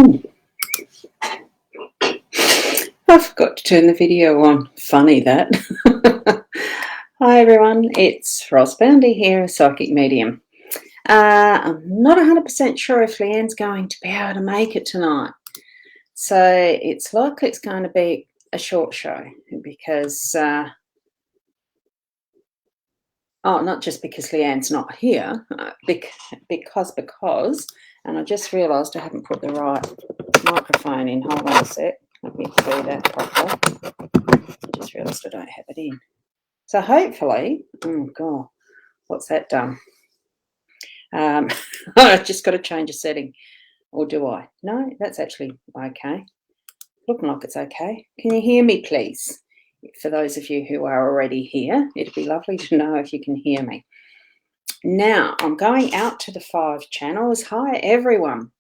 I forgot to turn the video on. Funny that. Hi everyone, it's Ros Boundy here, a psychic medium. I'm not 100% sure if Leanne's going to be able to make it tonight. So it's likely it's going to be a short show because, not just because Leanne's not here, because, and I just realised I haven't put the right microphone in. Hold on a sec. Let me do that properly. I just realised I don't have it in. So hopefully, oh God, what's that done? I've just got to change a setting. Or do I? No, that's actually okay. Looking like it's okay. Can you hear me, please? For those of you who are already here, it'd be lovely to know if you can hear me. Now, I'm going out to the 5 channels. Hi, everyone.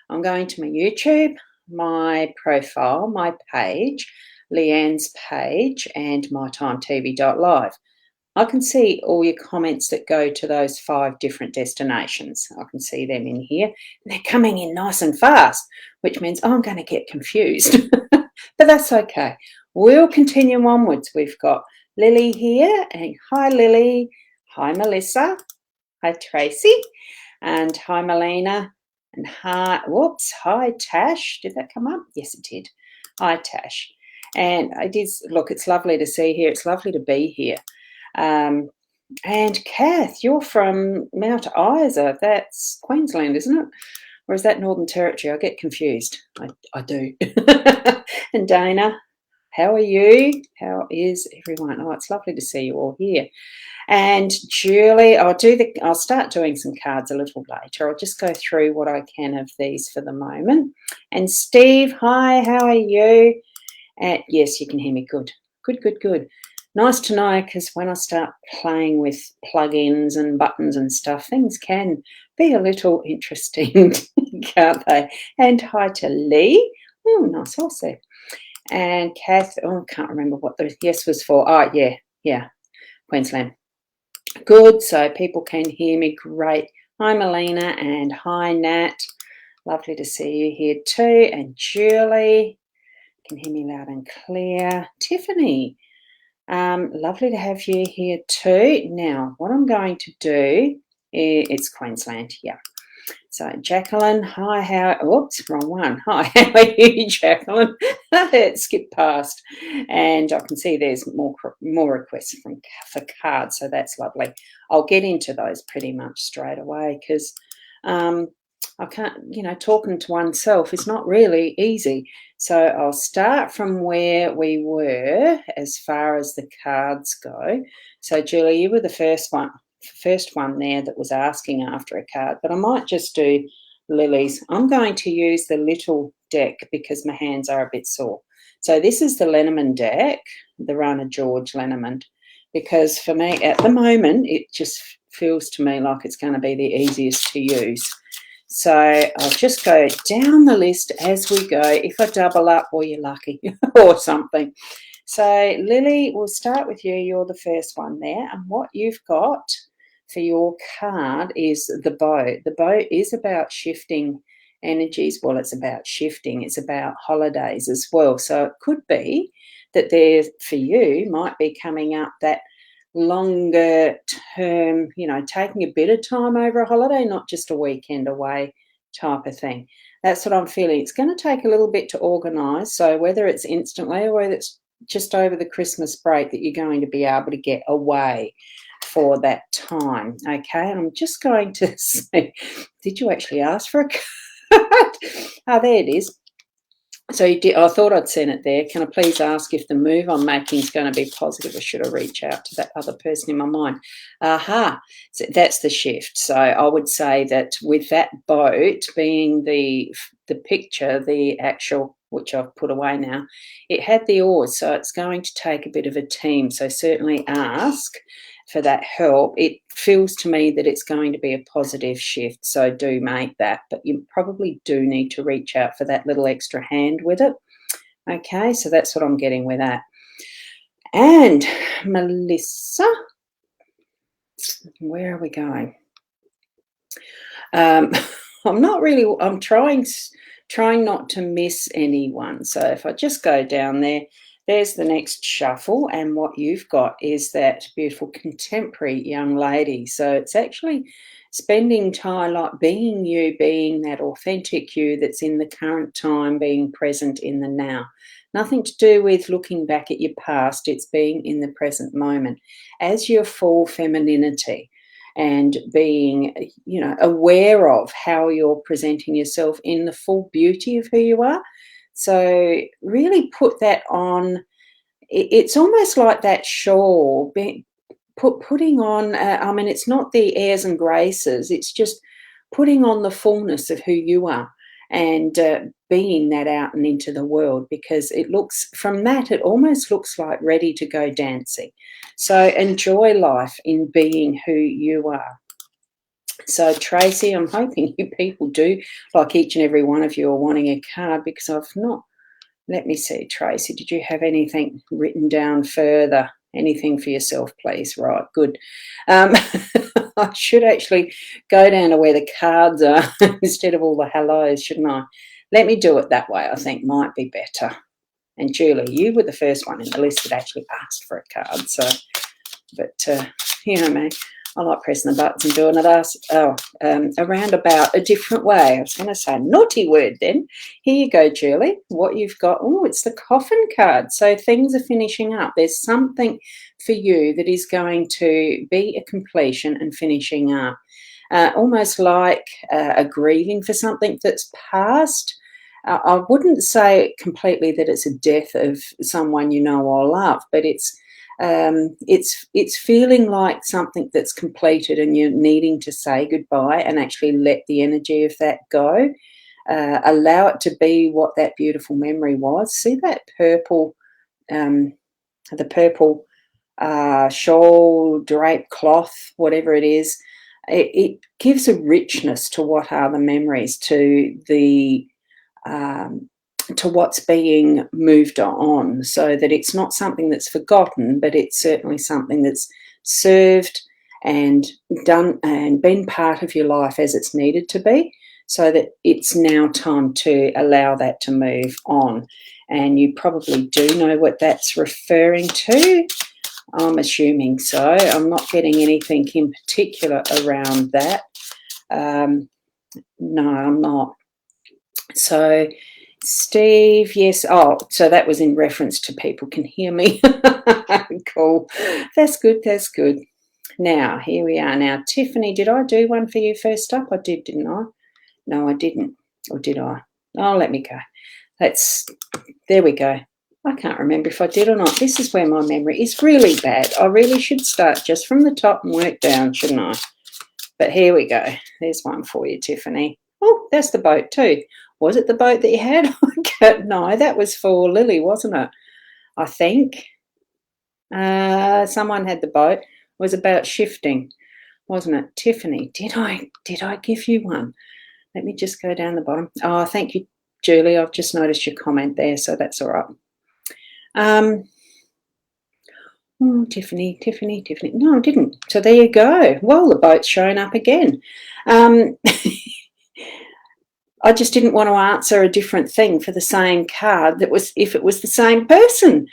I'm going to my YouTube, my profile, my page, Leanne's page, and mytimetv.live. I can see all your comments that go to those 5 different destinations. I can see them in here. They're coming in nice and fast, which means I'm going to get confused. But that's okay. We'll continue onwards. We've got Lily here. And hi, Lily. Hi, Melissa. Hi, Tracy. And hi, Melina. And hi, hi, Tash. Did that come up? Yes, it did. Hi, Tash. And it is, look, it's lovely to see here. It's lovely to be here. And Kath, you're from Mount Isa. That's Queensland, isn't it? Or is that Northern Territory? I get confused. I do. And Dana, how are you? How is everyone? Oh, it's lovely to see you all here. And Julie, I'll start doing some cards a little later. I'll just go through what I can of these for the moment. And Steve, hi, how are you? Yes, you can hear me. Good. Good. Nice to know, because when I start playing with plugins and buttons and stuff, things can be a little interesting, can't they? And hi to Lee. Oh, nice horse there. And Kath, I can't remember what the yes was for. Oh, yeah, Queensland. Good, so people can hear me. Great. Hi, Melina, and hi, Nat. Lovely to see you here too. And Julie, can hear me loud and clear. Tiffany. Lovely to have you here too. Now, what I'm going to do it's Queensland, yeah. So, Jacqueline, hi, wrong one. Hi, how are you, Jacqueline? It skipped past. And I can see there's more requests for cards, so that's lovely. I'll get into those pretty much straight away because I can't, talking to oneself is not really easy. So I'll start from where we were as far as the cards go. So Julie, you were the first one there that was asking after a card, but I might just do Lily's. I'm going to use the little deck because my hands are a bit sore. So this is the Lenormand deck, the Rana George Lenormand, because for me at the moment it just feels to me like it's going to be the easiest to use. So I'll just go down the list as we go. If I double up, well, you're lucky or something. So Lily, we'll start with you. You're the first one there. And what you've got for your card is the boat. The boat is about shifting energies. Well, it's about shifting. It's about holidays as well. So it could be that there for you might be coming up that longer term, taking a bit of time over a holiday, not just a weekend away type of thing. That's what I'm feeling. It's going to take a little bit to organise. So whether it's instantly or whether it's just over the Christmas break that you're going to be able to get away for that time. Okay, and I'm just going to say, did you actually ask for a card? Oh, there it is. So I thought I'd send it there. Can I please ask if the move I'm making is going to be positive, or should I reach out to that other person in my mind? Aha, so that's the shift. So I would say that with that boat being the picture, the actual, which I've put away now, it had the oars. So it's going to take a bit of a team. So certainly ask for that help. It feels to me that it's going to be a positive shift, so do make that, but you probably do need to reach out for that little extra hand with it. Okay, so that's what I'm getting with that. And Melissa, where are we going? I'm trying trying not to miss anyone. So if I just go down there, there's the next shuffle, and what you've got is that beautiful contemporary young lady. So it's actually spending time, like being you, being that authentic you that's in the current time, being present in the now. Nothing to do with looking back at your past, it's being in the present moment as your full femininity, and being, aware of how you're presenting yourself in the full beauty of who you are. So really put that on. It's almost like that shawl, putting on, it's not the airs and graces, it's just putting on the fullness of who you are, and being that out and into the world, because it looks, from that, it almost looks like ready to go dancing. So enjoy life in being who you are. So Tracy, I'm hoping you people do, like each and every one of you, are wanting a card, because I've not. Let me see, Tracy, did you have anything written down further? Anything for yourself, please? Right, good. I should actually go down to where the cards are instead of all the hellos, shouldn't I? Let me do it that way, I think might be better. And Julie, you were the first one in the list that actually asked for a card. So, but you know me, I like pressing the buttons and doing it around about a different way. I was going to say a naughty word then. Here you go, Julie. What you've got, oh, it's the coffin card. So things are finishing up. There's something for you that is going to be a completion and finishing up. Almost like a grieving for something that's past. I wouldn't say completely that it's a death of someone you know or love, but it's feeling like something that's completed, and you're needing to say goodbye and actually let the energy of that go. Allow it to be what that beautiful memory was. See that purple, the purple shawl, drape, cloth, whatever it is. It gives a richness to what are the memories, to the to what's being moved on, so that it's not something that's forgotten, but it's certainly something that's served and done and been part of your life as it's needed to be, so that it's now time to allow that to move on. And you probably do know what that's referring to. I'm assuming so. I'm not getting anything in particular around that. No, I'm not. So Steve, yes. Oh, so that was in reference to people can hear me. Cool. That's good. That's good. Now, here we are. Now, Tiffany, did I do one for you first up? I did, didn't I? No, I didn't. Or did I? Oh, let me go. There we go. I can't remember if I did or not. This is where my memory is really bad. I really should start just from the top and work down, shouldn't I? But here we go. There's one for you, Tiffany. Oh, that's the boat too. Was it the boat that you had? No, that was for Lily, wasn't it? I think. Someone had the boat. It was about shifting, wasn't it? Tiffany, did I give you one? Let me just go down the bottom. Oh, thank you, Julie. I've just noticed your comment there, so that's all right. Oh, Tiffany. No, I didn't. So there you go. Well, the boat's showing up again. I just didn't want to answer a different thing for the same card that was, if it was the same person.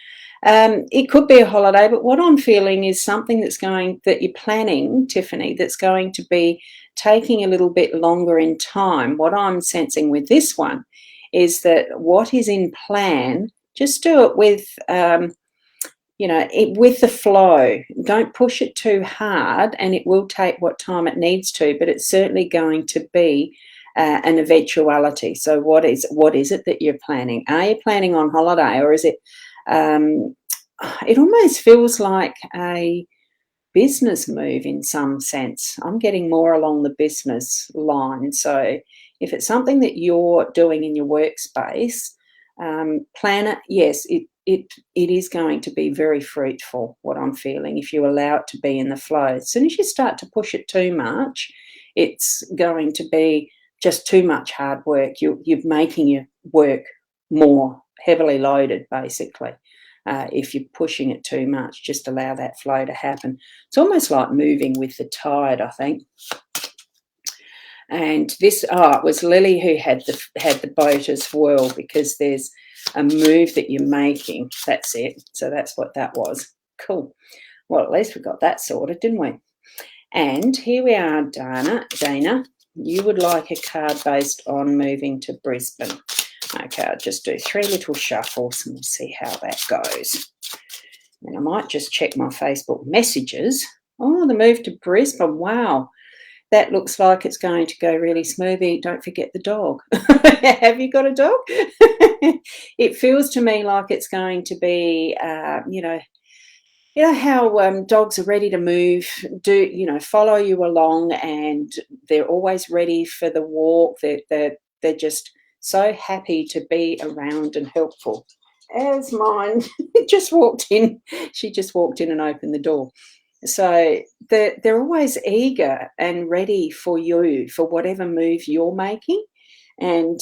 It could be a holiday, but what I'm feeling is something that you're planning, Tiffany, that's going to be taking a little bit longer in time. What I'm sensing with this one is that what is in plan, just do it with, with the flow. Don't push it too hard, and it will take what time it needs to, but it's certainly going to be an eventuality. So what is it that you're planning? Are you planning on holiday, or is it, it almost feels like a business move in some sense. I'm getting more along the business line. So if it's something that you're doing in your workspace, plan it. Yes, it is going to be very fruitful, what I'm feeling, if you allow it to be in the flow. As soon as you start to push it too much, it's going to be just too much hard work. You're making your work more heavily loaded, basically. If you're pushing it too much, just allow that flow to happen. It's almost like moving with the tide, I think. And this it was Lily who had the boat as well, because there's a move that you're making. That's it. So that's what that was. Cool. Well, at least we got that sorted, didn't we? And here we are, Dana. You would like a card based on moving to Brisbane. Okay, I'll just do 3 little shuffles and we'll see how that goes. And I might just check my Facebook messages. Oh, the move to Brisbane. Wow. That looks like it's going to go really smoothly. Don't forget the dog. Have you got a dog? It feels to me like it's going to be, you know how dogs are ready to move, follow you along, and they're always ready for the walk. They're just so happy to be around and helpful. As mine just walked in. She just walked in and opened the door. So they're always eager and ready for you, for whatever move you're making, and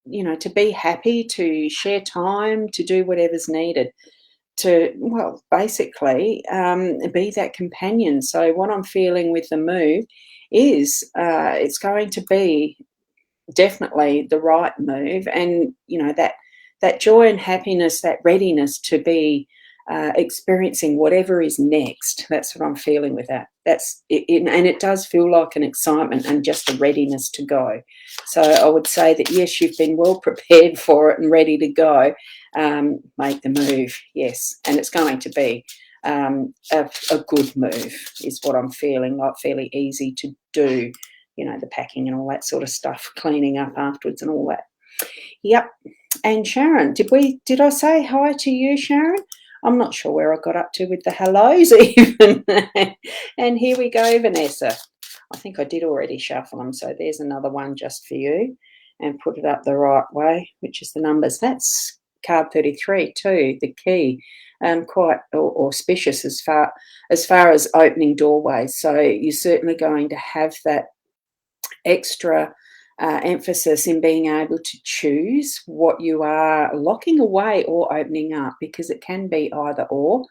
to be happy, to share time, to do whatever's needed, to, well, basically be that companion. So what I'm feeling with the move is it's going to be definitely the right move, and that joy and happiness, that readiness to be experiencing whatever is next. That's what I'm feeling with that. That's it, and it does feel like an excitement and just a readiness to go. So I would say that yes, you've been well prepared for it and ready to go. Make the move, yes, and it's going to be a good move, is what I'm feeling. Like fairly easy to do. The packing and all that sort of stuff, cleaning up afterwards and all that. Yep. And Sharon, did I say hi to you, Sharon? I'm not sure where I got up to with the hellos even. And here we go, Vanessa. I think I did already shuffle them, so there's another one just for you, and put it up the right way, which is the numbers. That's card 33 too, the key. Quite auspicious as far as opening doorways. So you're certainly going to have that extra emphasis in being able to choose what you are locking away or opening up, because it can be either or.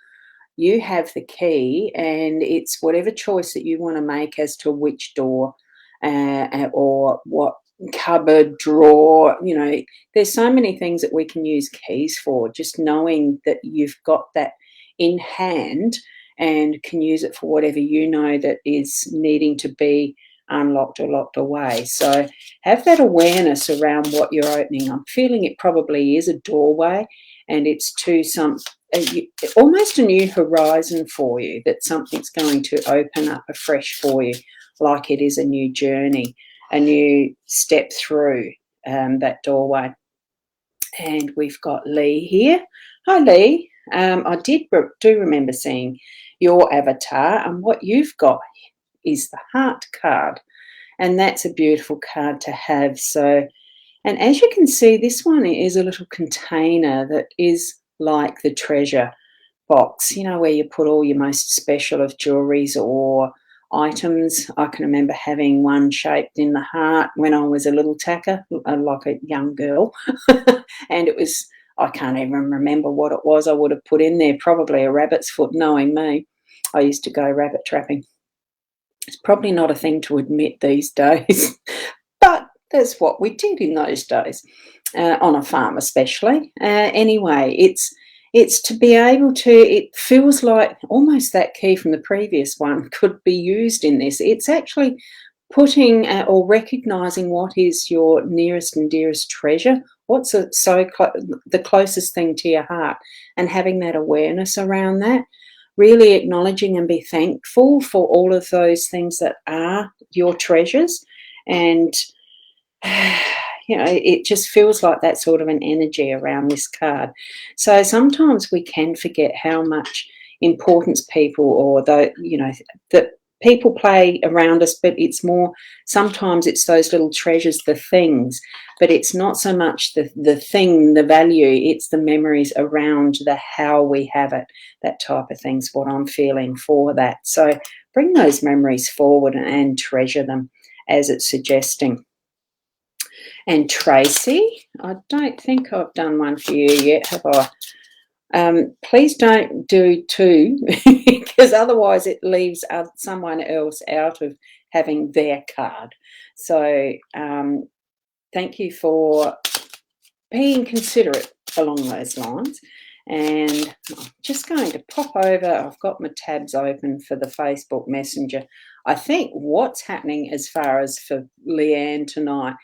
You have the key, and it's whatever choice that you want to make as to which door or what cupboard, drawer. There's so many things that we can use keys for. Just knowing that you've got that in hand and can use it for whatever that is needing to be unlocked or locked away. So have that awareness around what you're opening. I'm feeling it probably is a doorway, and it's to almost a new horizon for you, that something's going to open up afresh for you, like it is a new journey, a new step through that doorway. And we've got Lee here. Hi, Lee. I do remember seeing your avatar, and what you've got is the heart card, and that's a beautiful card to have. So, and as you can see, this one is a little container that is like the treasure box, where you put all your most special of jewelries or items. I can remember having one shaped in the heart when I was a little tacker, like a young girl. And it was, I can't even remember what it was I would have put in there, probably a rabbit's foot, knowing me. I used to go rabbit trapping. It's probably not a thing to admit these days, but that's what we did in those days, on a farm especially. Anyway, it's to be able to, it feels like almost that key from the previous one could be used in this. It's actually putting or recognising what is your nearest and dearest treasure, what's the closest thing to your heart, and having that awareness around that. Really acknowledging and be thankful for all of those things that are your treasures. And, it just feels like that sort of an energy around this card. So sometimes we can forget how much importance people, or that people play around us, but it's more, sometimes it's those little treasures, the things, but it's not so much the thing, the value, it's the memories around the how we have it, that type of thing's what I'm feeling for that. So bring those memories forward and treasure them as it's suggesting. And Tracy, I don't think I've done one for you yet, have I? Please don't do two, because otherwise it leaves someone else out of having their card. So thank you for being considerate along those lines. And I'm just going to pop over. I've got my tabs open for the Facebook Messenger. I think what's happening as far as for Leanne tonight,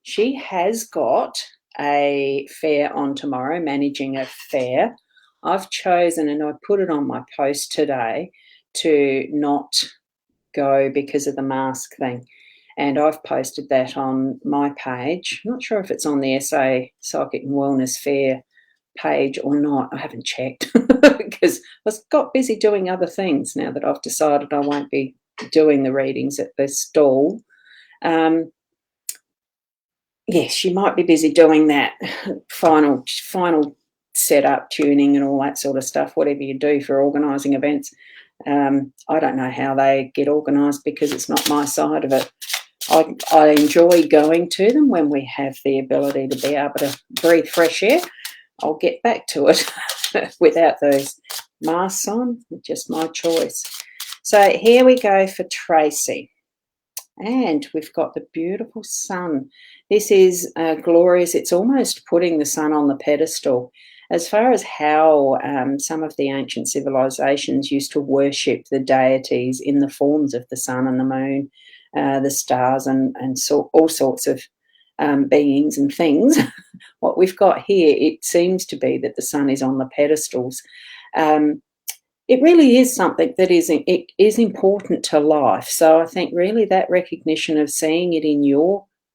she has got a fair on tomorrow, managing a fair. I've chosen, and I put it on my post today, to not go because of the mask thing. And I've posted that on my page. I'm not sure if it's on the SA Psychic and Wellness Fair page or not. I haven't checked because I got busy doing other things now that I've decided I won't be doing the readings at the stall. Yes, you might be busy doing that final setup, tuning and all that sort of stuff, whatever you do for organising events. I don't know how they get organised because it's not my side of it. I enjoy going to them when we have the ability to be able to breathe fresh air. I'll get back to it without those masks on, just my choice. So here we go for Tracy. And we've got the beautiful sun. This is glorious. It's almost putting the sun on the pedestal. As far as how some of the ancient civilizations used to worship the deities in the forms of the sun and the moon, the stars and so all sorts of beings and things. What we've got here, it seems to be that the sun is on the pedestals. It really is something that is important to life. So I think really that recognition of seeing it in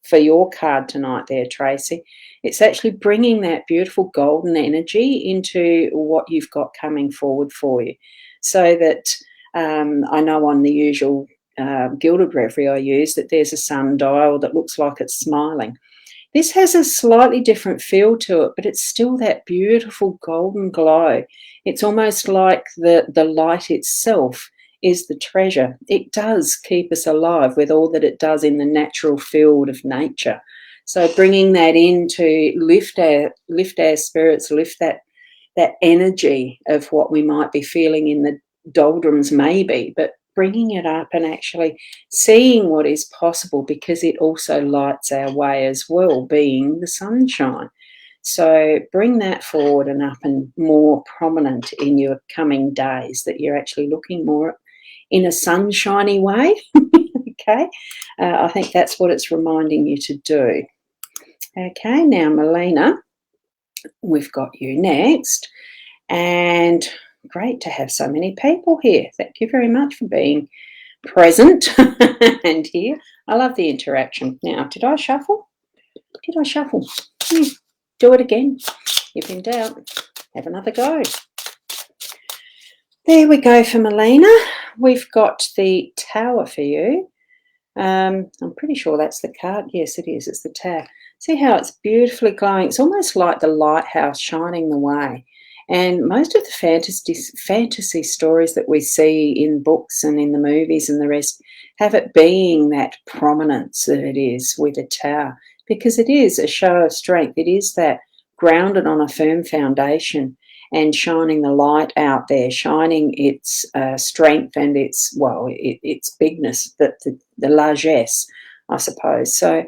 for your card tonight there, Tracy, it's actually bringing that beautiful golden energy into what you've got coming forward for you. So that I know on the usual Gilded Reverie I use that there's a sundial that looks like it's smiling. This has a slightly different feel to it, but it's still that beautiful golden glow. It's almost like the light itself is the treasure. It does keep us alive with all that it does in the natural field of nature. So bringing that in to lift our spirits, lift that energy of what we might be feeling in the doldrums maybe, but bringing it up and actually seeing what is possible, because it also lights our way as well, being the sunshine. So bring that forward and up and more prominent in your coming days, that you're actually looking more in a sunshiny way. Okay, I think that's what it's reminding you to do. Okay, now Melina, we've got you next, and great to have so many people here. Thank you very much for being present and here. I love the interaction. Now, did I shuffle? Did I shuffle? Do it again. If in doubt, have another go. There we go for Melina. We've got the Tower for you. I'm pretty sure that's the card. Yes, it is. It's the Tower. See how it's beautifully glowing? It's almost like the lighthouse shining the way. And most of the fantasy stories that we see in books and in the movies and the rest have it being that prominence that it is with a tower, because it is a show of strength. It is that grounded on a firm foundation and shining the light out there, shining its strength and its bigness, the largesse, I suppose. So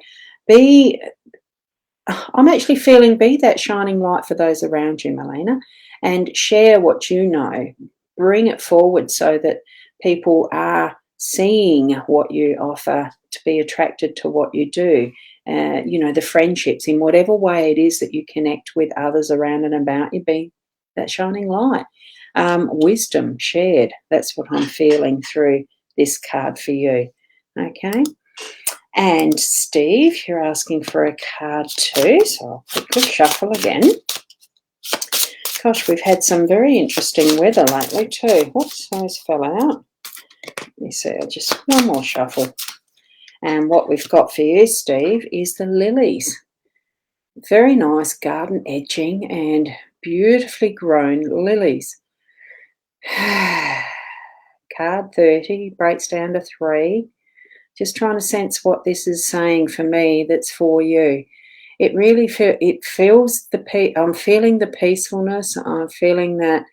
I'm actually feeling be that shining light for those around you, Melina, and share what you know. Bring it forward so that people are seeing what you offer, to be attracted to what you do. The friendships, in whatever way it is that you connect with others around and about you, be that shining light. Wisdom shared. That's what I'm feeling through this card for you. Okay. And Steve, you're asking for a card too, so I'll quickly shuffle again. Gosh, we've had some very interesting weather lately too. Whoops, those fell out. Let me see, just one more shuffle. And what we've got for you, Steve, is the lilies. Very nice garden edging and beautifully grown lilies. Card 30 breaks down to 3. Just trying to sense what this is saying for me that's for you. It really feels I'm feeling the peacefulness. I'm feeling that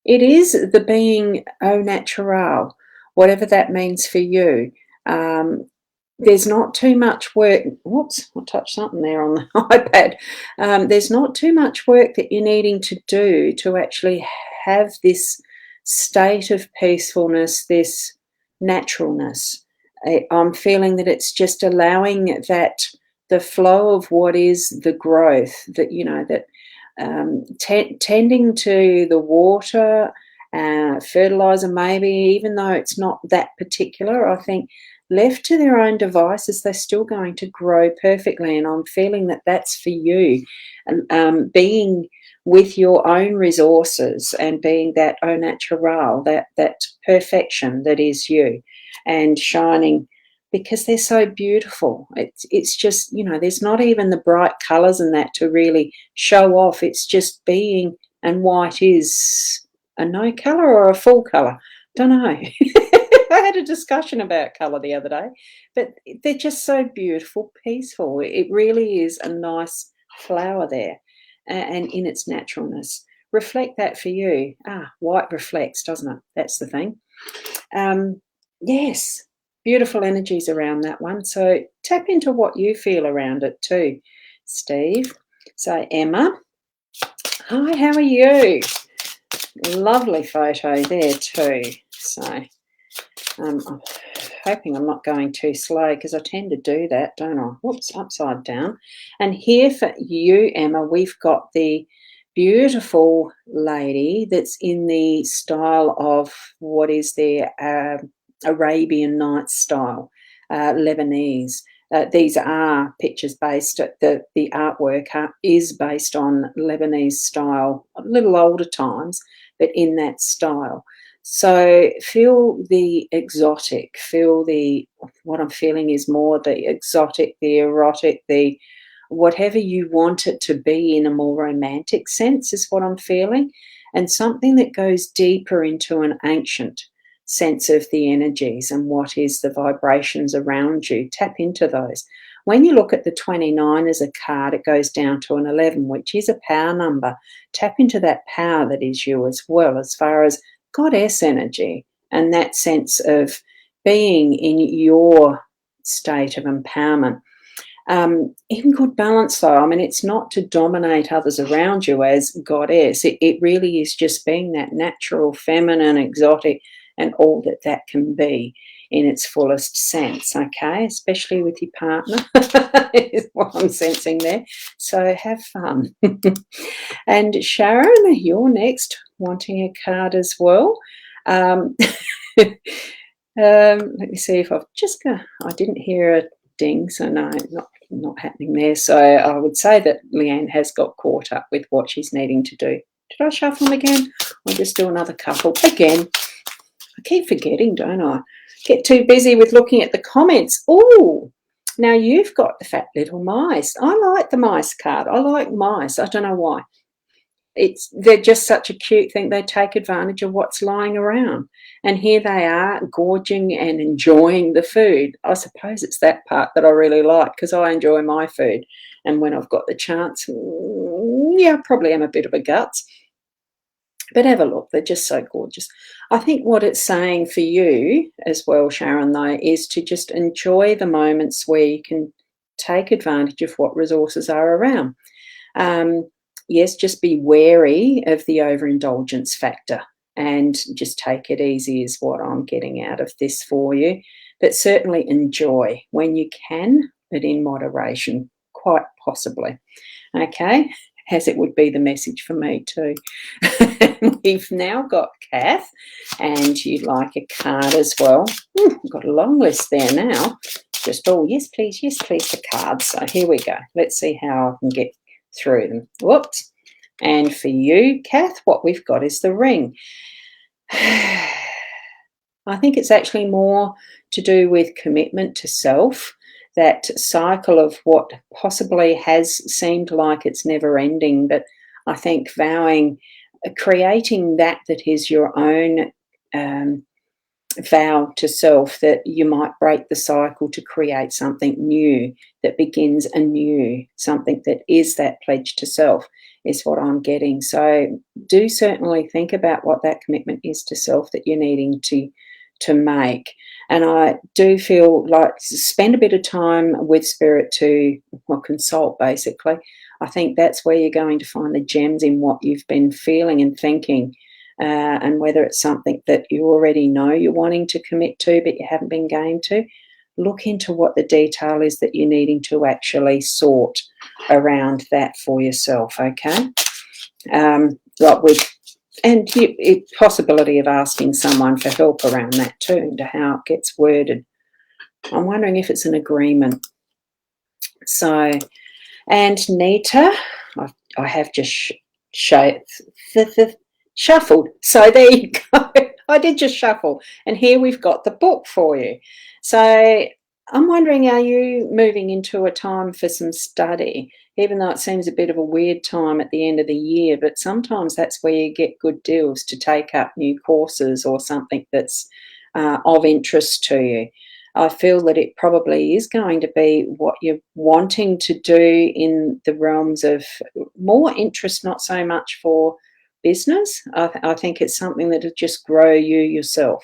it is the being au natural, whatever that means for you. There's not too much work. Whoops, I touched something there on the iPad. There's not too much work that you're needing to do to actually have this state of peacefulness, this naturalness. I'm feeling that it's just allowing that the flow of what is the growth, that, you know, that tending to the water, fertilizer, maybe, even though it's not that particular, I think left to their own devices, they're still going to grow perfectly. And I'm feeling that that's for you. Being with your own resources and being that au naturel, that perfection that is you, and shining, because they're so beautiful. It's just, you know, there's not even the bright colours and that to really show off. It's just being, and white is a no colour or a full colour. Don't know. I had a discussion about colour the other day, but they're just so beautiful, peaceful. It really is a nice flower there, and in its naturalness. Reflect that for you. White reflects, doesn't it? That's the thing. Yes, beautiful energies around that one. So tap into what you feel around it too, Steve. So Emma, hi, how are you? Lovely photo there too. So I'm hoping I'm not going too slow, because I tend to do that, don't I? Whoops, upside down. And here for you, Emma, we've got the beautiful lady that's in the style of, what is there, Arabian Nights style, Lebanese. These are pictures based, the artwork is based on Lebanese style, a little older times, but in that style. So feel the exotic, what I'm feeling is more the exotic, the erotic, the whatever you want it to be in a more romantic sense is what I'm feeling, and something that goes deeper into an ancient sense of the energies and what is the vibrations around you. Tap into those. When you look at the 29 as a card, it goes down to an 11, which is a power number. Tap into that power that is you as well, as far as goddess energy and that sense of being in your state of empowerment. In good balance, though. I mean, it's not to dominate others around you as goddess. It really is just being that natural, feminine, exotic, and all that that can be in its fullest sense, okay? Especially with your partner, is what I'm sensing there. So have fun. And Sharon, you're next, wanting a card as well. Let me see if I've just got, I didn't hear a ding, so no, not happening there. So I would say that Leanne has got caught up with what she's needing to do. Did I shuffle them again? I'll just do another couple again. I keep forgetting, don't I? Get too busy with looking at the comments. Oh, now you've got the fat little mice. I like the mice card. I like mice. I don't know why. They're just such a cute thing. They take advantage of what's lying around. And here they are, gorging and enjoying the food. I suppose it's that part that I really like, because I enjoy my food. And when I've got the chance, yeah, I probably am a bit of a guts. But have a look. They're just so gorgeous. I think what it's saying for you as well, Sharon, though, is to just enjoy the moments where you can take advantage of what resources are around. Yes, just be wary of the overindulgence factor and just take it easy is what I'm getting out of this for you. But certainly enjoy when you can, but in moderation, quite possibly. Okay, as it would be the message for me too. We've now got Kath, and you'd like a card as well. Got a long list there now. Just, oh, yes, please, the cards. So here we go. Let's see how I can get through them. Whoops. And for you, Kath, what we've got is the ring. I think it's actually more to do with commitment to self, that cycle of what possibly has seemed like it's never ending, but I think vowing, creating that is your own vow to self, that you might break the cycle to create something new that begins anew, something that is that pledge to self is what I'm getting. So do certainly think about what that commitment is to self that you're needing to to make. And I do feel like spend a bit of time with Spirit to, well, consult basically. I think that's where you're going to find the gems in what you've been feeling and thinking, and whether it's something that you already know you're wanting to commit to but you haven't been game to. Look into what the detail is that you're needing to actually sort around that for yourself, okay? Like with, and possibility of asking someone for help around that too, into how it gets worded. I'm wondering if it's an agreement. So, and Nita, I have just shuffled. So there you go. I did just shuffle. And here we've got the book for you. So I'm wondering, are you moving into a time for some study? Even though it seems a bit of a weird time at the end of the year, but sometimes that's where you get good deals to take up new courses or something that's of interest to you. I feel that it probably is going to be what you're wanting to do in the realms of more interest, not so much for business. I think it's something that will just grow you yourself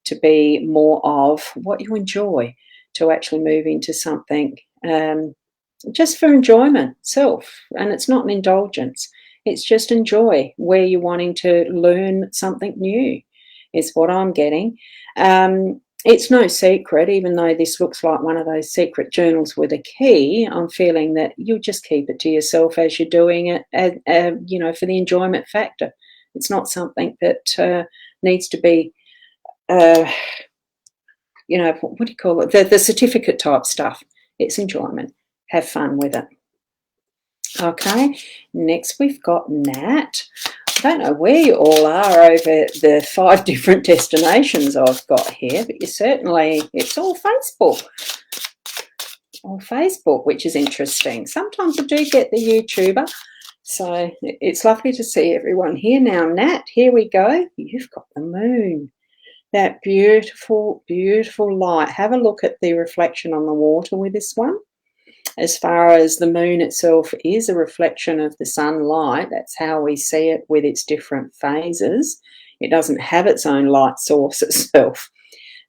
to be more of what you enjoy, to actually move into something just for enjoyment, self. And it's not an indulgence. It's just enjoy where you're wanting to learn something new is what I'm getting. It's no secret, even though this looks like one of those secret journals with a key, I'm feeling that you'll just keep it to yourself as you're doing it, you know, for the enjoyment factor. It's not something that needs to be, you know, what do you call it? The certificate type stuff. It's enjoyment. Have fun with it. Okay, next we've got Nat. I don't know where you all are over the 5 different destinations I've got here, but you certainly, it's all Facebook. All Facebook, which is interesting. Sometimes I do get the YouTuber, so it's lovely to see everyone here. Now, Nat, here we go. You've got the moon. That beautiful, beautiful light. Have a look at the reflection on the water with this one. As far as the moon itself is a reflection of the sunlight, that's how we see it with its different phases. It doesn't have its own light source itself.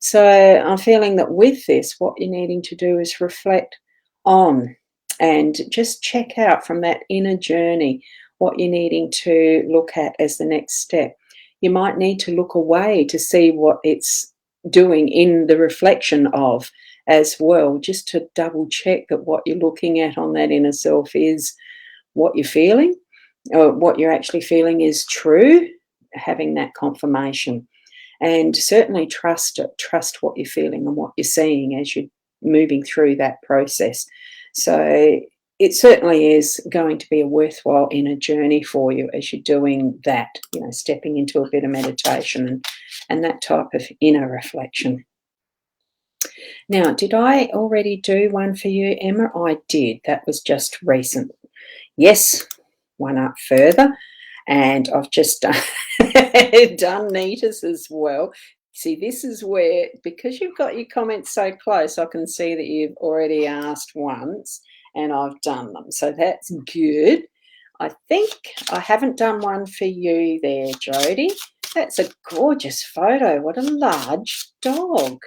So I'm feeling that with this, what you're needing to do is reflect on and just check out from that inner journey what you're needing to look at as the next step. You might need to look away to see what it's doing in the reflection of as well, just to double check that what you're looking at on that inner self is what you're feeling, or what you're actually feeling is true, having that confirmation. And certainly trust it, trust what you're feeling and what you're seeing as you're moving through that process. So it certainly is going to be a worthwhile inner journey for you as you're doing that, you know, stepping into a bit of meditation and that type of inner reflection. Now, did I already do one for you, Emma? I did. That was just recent. Yes, one up further. And I've just done Nita's as well. See, this is where, because you've got your comments so close, I can see that you've already asked once and I've done them. So that's good. I think I haven't done one for you there, Jody. That's a gorgeous photo. What a large dog.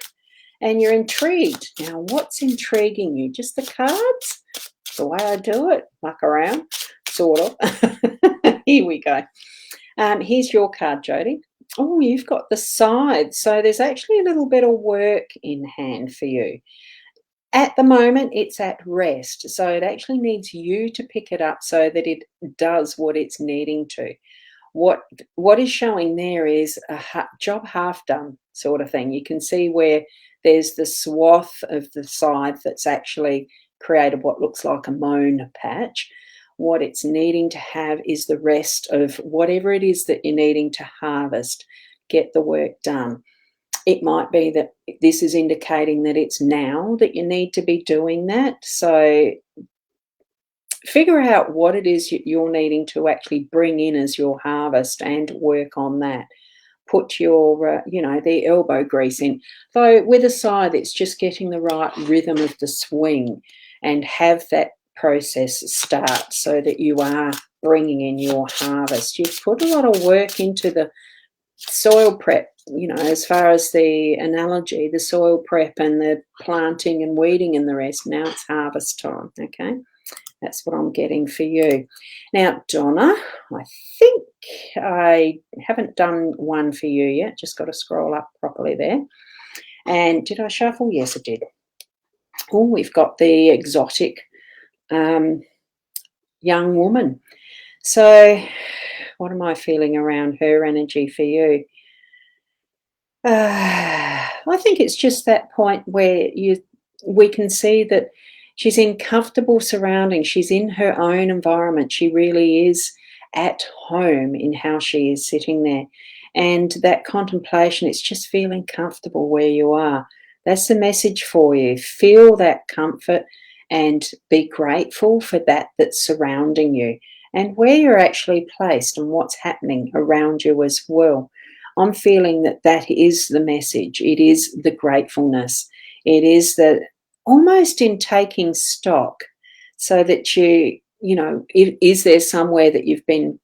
And you're intrigued. Now, what's intriguing you? Just the cards? The way I do it, muck around, sort of. Here we go. Here's your card, Jody. Oh, you've got the side. So there's actually a little bit of work in hand for you. At the moment, it's at rest. So it actually needs you to pick it up so that it does what it's needing to. What is showing there is a job half done sort of thing. You can see where there's the swath of the side that's actually created what looks like a mown patch. What it's needing to have is the rest of whatever it is that you're needing to harvest, get the work done. It might be that this is indicating that it's now that you need to be doing that. So figure out what it is you're needing to actually bring in as your harvest and work on that. Put your, you know, the elbow grease in. Though with a scythe, it's just getting the right rhythm of the swing and have that process start so that you are bringing in your harvest. You've put a lot of work into the soil prep you know, as far as the analogy, the soil prep and the planting and weeding and the rest, now it's harvest time, okay? That's what I'm getting for you. Now, Donna, I think I haven't done one for you yet. Just got to scroll up properly there. And did I shuffle? Yes, I did. Oh, we've got the exotic young woman. So what am I feeling around her energy for you? I think it's just that point where we can see that she's in comfortable surroundings. She's in her own environment. She really is at home in how she is sitting there. And that contemplation, it's just feeling comfortable where you are. That's the message for you. Feel that comfort and be grateful for that that's surrounding you and where you're actually placed and what's happening around you as well. I'm feeling that that is the message. It is the gratefulness. It is the almost in taking stock so that you know, is there somewhere that you've been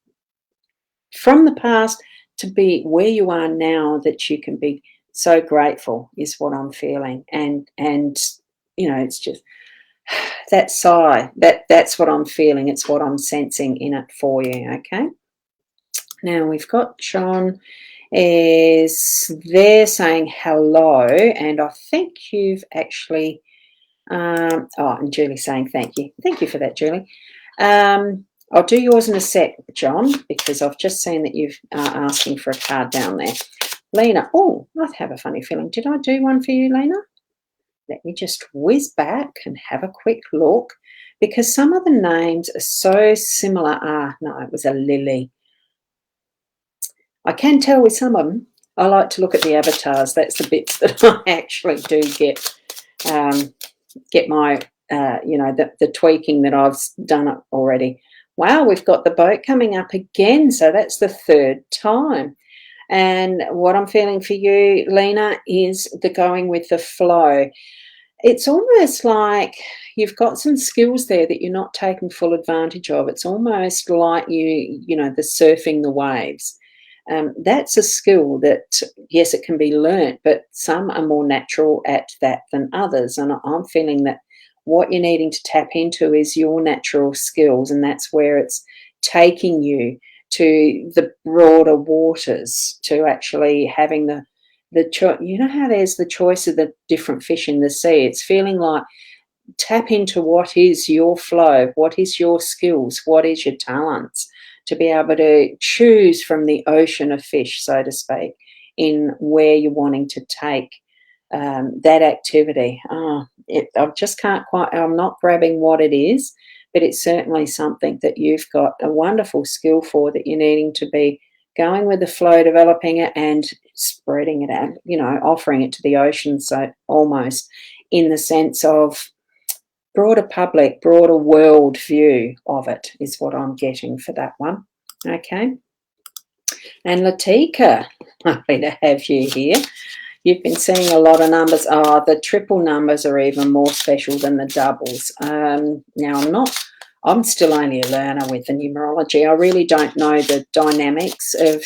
from the past to be where you are now that you can be so grateful is what I'm feeling. And you know, it's just that sigh, that's what I'm feeling. It's what I'm sensing in it for you, okay? Now we've got John is there saying hello, and I think you've actually, oh, and Julie saying thank you. Thank you for that, Julie. I'll do yours in a sec, John, because I've just seen that you've asking for a card down there. Lena, oh, I have a funny feeling. Did I do one for you, Lena? Let me just whiz back and have a quick look, because some of the names are so similar. Ah, no, it was a Lily. I can tell with some of them, I like to look at the avatars. That's the bits that I actually do get my, you know, the tweaking that I've done already. Wow, we've got the boat coming up again. So that's the third time. And what I'm feeling for you, Lena, is the going with the flow. It's almost like you've got some skills there that you're not taking full advantage of. It's almost like you know, the surfing the waves. That's a skill that, yes, it can be learnt, but some are more natural at that than others. And I'm feeling that what you're needing to tap into is your natural skills, and that's where it's taking you to the broader waters, to actually having the choice. You know how there's the choice of the different fish in the sea? It's feeling like tap into what is your flow, what is your skills, what is your talents, to be able to choose from the ocean of fish, so to speak, in where you're wanting to take that activity. I just can't quite, I'm not grabbing what it is, but it's certainly something that you've got a wonderful skill for, that you're needing to be going with the flow, developing it and spreading it out, you know, offering it to the ocean. So almost in the sense of broader public, broader world view of it is what I'm getting for that one. Okay. And Latika, happy to have you here. You've been seeing a lot of numbers. Oh, the triple numbers are even more special than the doubles. Now, I'm still only a learner with the numerology. I really don't know the dynamics of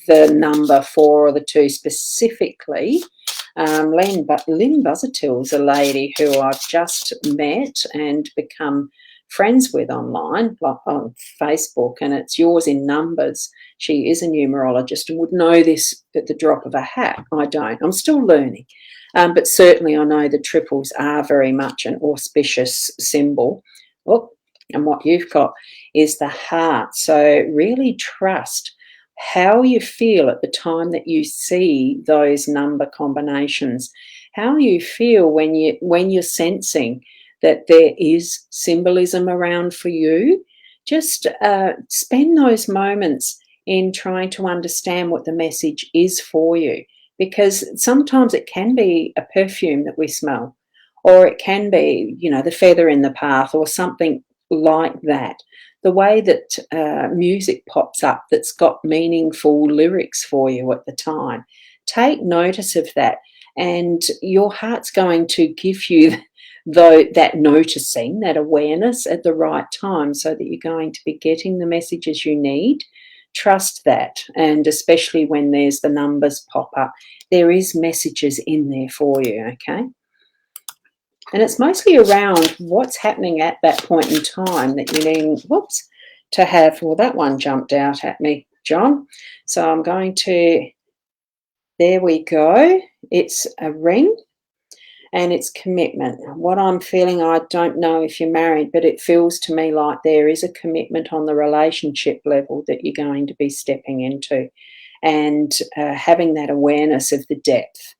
the number 4 or the 2 specifically. Lynn Buzzatill's a lady who I've just met and become friends with online, like on Facebook, and it's yours in numbers. She is a numerologist and would know this at the drop of a hat. I don't. I'm still learning. But certainly I know the triples are very much an auspicious symbol. Oh, and what you've got is the heart. So really trust how you feel at the time that you see those number combinations. How you feel when you're sensing that there is symbolism around for you. Just spend those moments in trying to understand what the message is for you, because sometimes it can be a perfume that we smell, or it can be, you know, the feather in the path or something like that. The way that music pops up that's got meaningful lyrics for you at the time. Take notice of that, and your heart's going to give you that noticing, that awareness at the right time, so that you're going to be getting the messages you need trust that. And especially when there's the numbers pop up, there is messages in there for you, okay? And it's mostly around what's happening at that point in time that you need, whoops, to have, well, that one jumped out at me, John. So I'm going to, there we go. It's a ring and it's commitment. What I'm feeling, I don't know if you're married, but it feels to me like there is a commitment on the relationship level that you're going to be stepping into, and having that awareness of the depth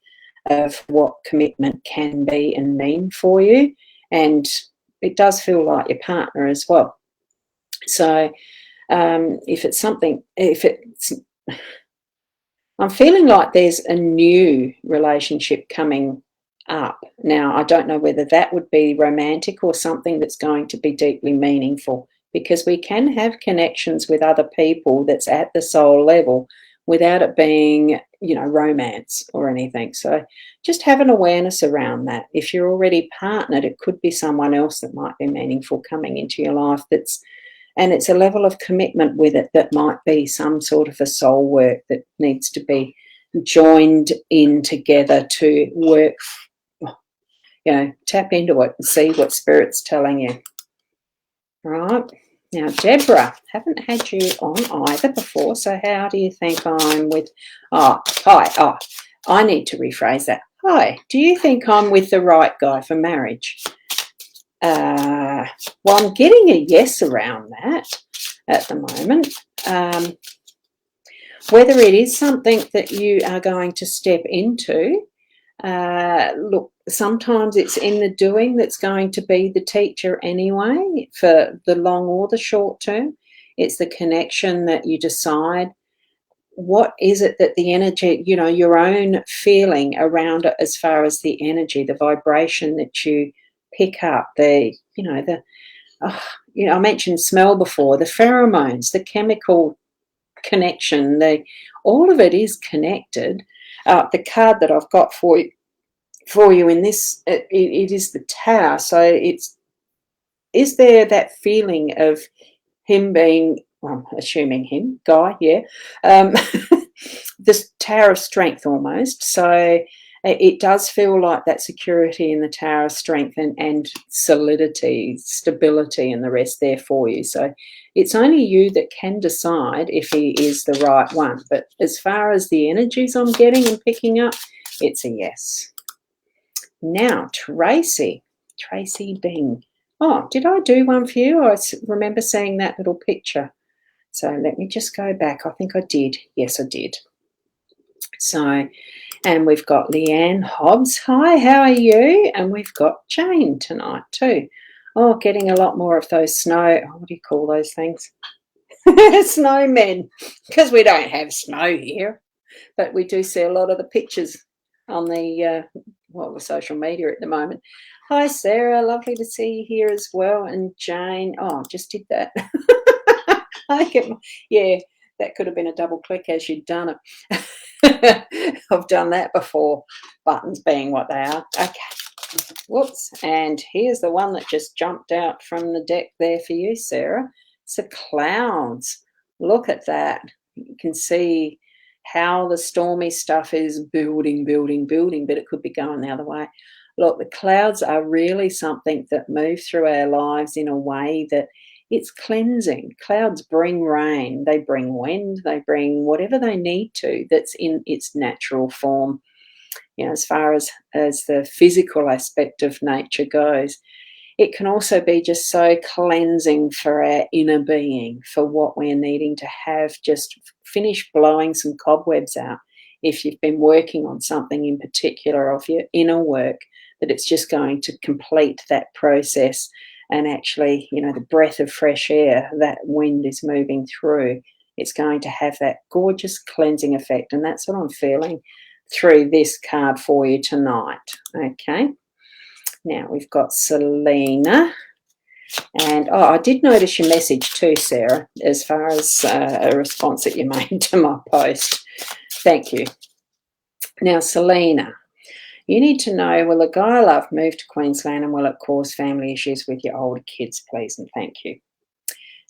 of what commitment can be and mean for you. And it does feel like your partner as well. So if it's something, I'm feeling like there's a new relationship coming up. Now, I don't know whether that would be romantic or something that's going to be deeply meaningful, because we can have connections with other people that's at the soul level without it being, you know, romance or anything. So just have an awareness around that. If you're already partnered, it could be someone else that might be meaningful coming into your life, and it's a level of commitment with it that might be some sort of a soul work that needs to be joined in together to work, you know, tap into it and see what Spirit's telling you. Right. Now, Deborah, haven't had you on either before, so how do you think I'm with... Oh, hi. Oh, I need to rephrase that. Hi, do you think I'm with the right guy for marriage? Well, I'm getting a yes around that at the moment. Whether it is something that you are going to step into, look, sometimes it's in the doing that's going to be the teacher anyway, for the long or the short term. It's the connection that you decide. What is it that the energy, you know, your own feeling around it, as far as the energy, the vibration that you pick up, I mentioned smell before, the pheromones, the chemical connection, all of it is connected. The card that I've got for you in this, it is the Tower. So is there that feeling of him being, well, I'm assuming him, guy, yeah, this Tower of Strength almost. So it does feel like that security in the Tower of Strength and solidity, stability and the rest there for you. So it's only you that can decide if he is the right one. But as far as the energies I'm getting and picking up, it's a yes. Now, Tracy Bing. Oh, did I do one for you? I remember seeing that little picture. So let me just go back. I think I did. Yes, I did. So, and we've got Leanne Hobbs. Hi, how are you? And we've got Jane tonight too. Oh, getting a lot more of those what do you call those things? Snowmen, because we don't have snow here. But we do see a lot of the pictures on the social media at the moment. Hi, Sarah. Lovely to see you here as well. And Jane. Oh, just did that. Yeah, that could have been a double click as you'd done it. I've done that before, buttons being what they are. Okay. Whoops. And here's the one that just jumped out from the deck there for you, Sarah. It's the clouds. Look at that. You can see how the stormy stuff is building, but it could be going the other way. Look, the clouds are really something that move through our lives in a way that it's cleansing. Clouds bring rain, they bring wind, they bring whatever they need to that's in its natural form. You know, as far as the physical aspect of nature goes, it can also be just so cleansing for our inner being, for what we're needing to have just finish blowing some cobwebs out. If you've been working on something in particular of your inner work, that it's just going to complete that process. And actually, you know, the breath of fresh air, that wind is moving through, it's going to have that gorgeous cleansing effect. And that's what I'm feeling through this card for you tonight. Okay. Now we've got Selena. And I did notice your message too, Sarah, as far as a response that you made to my post. Thank you. Now, Selena, you need to know, will the guy I love move to Queensland, and will it cause family issues with your older kids, please? And thank you.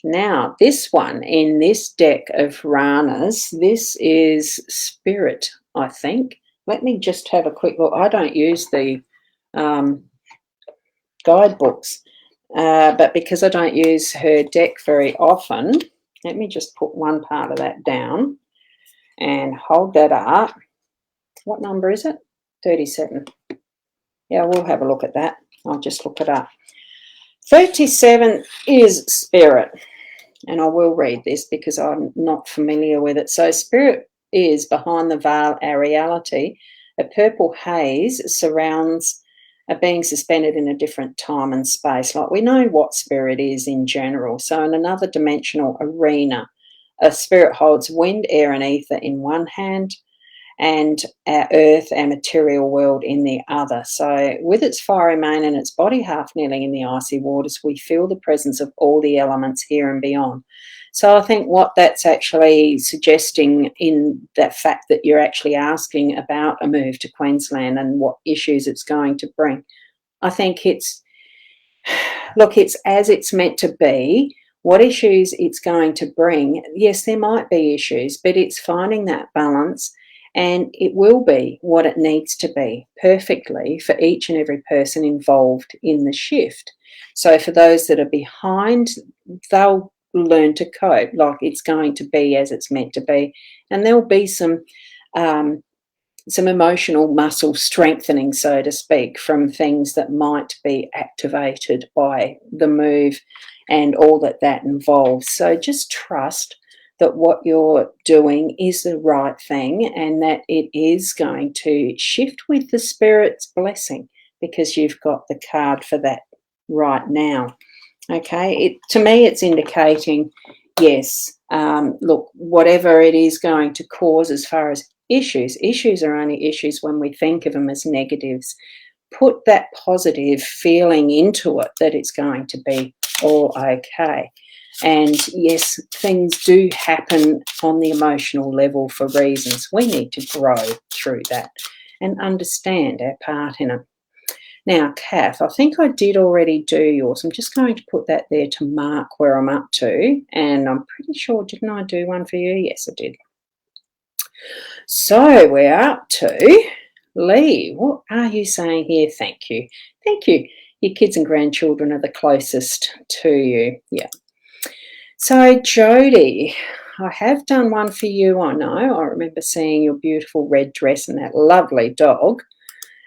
Now, this one in this deck of Ranas, this is Spirit, I think. Let me just have a quick look. I don't use the guidebooks, but because I don't use her deck very often, let me just put one part of that down and hold that up. What number is it? 37. Yeah, we'll have a look at that. I'll just look it up. 37 is Spirit, and I will read this because I'm not familiar with it. So Spirit is behind the veil, our reality. A purple haze surrounds a being suspended in a different time and space. Like, we know what spirit is in general. So in another dimensional arena, a spirit holds wind, air and ether in one hand and our earth, our material world in the other. So with its fiery mane and its body half kneeling in the icy waters, we feel the presence of all the elements here and beyond. So I think what that's actually suggesting in that fact that you're actually asking about a move to Queensland and what issues it's going to bring, I think it's, look, it's as it's meant to be. What issues it's going to bring, yes, there might be issues, but it's finding that balance, and it will be what it needs to be perfectly for each and every person involved in the shift. So for those that are behind, they'll learn to cope like it's going to be as it's meant to be, and there'll be some emotional muscle strengthening, so to speak, from things that might be activated by the move and all that that involves. So just trust that what you're doing is the right thing and that it is going to shift with the Spirit's blessing, because you've got the card for that right now. Okay, to me it's indicating, yes, look, whatever it is going to cause as far as issues are only issues when we think of them as negatives. Put that positive feeling into it that it's going to be all okay. And yes, things do happen on the emotional level for reasons. We need to grow through that and understand our part in it. Now, Kath, I think I did already do yours. I'm just going to put that there to mark where I'm up to. And I'm pretty sure, didn't I do one for you? Yes, I did. So we're up to Lee. What are you saying here? Thank you. Thank you. Your kids and grandchildren are the closest to you. Yeah. So Jody, I have done one for you, I know. I remember seeing your beautiful red dress and that lovely dog.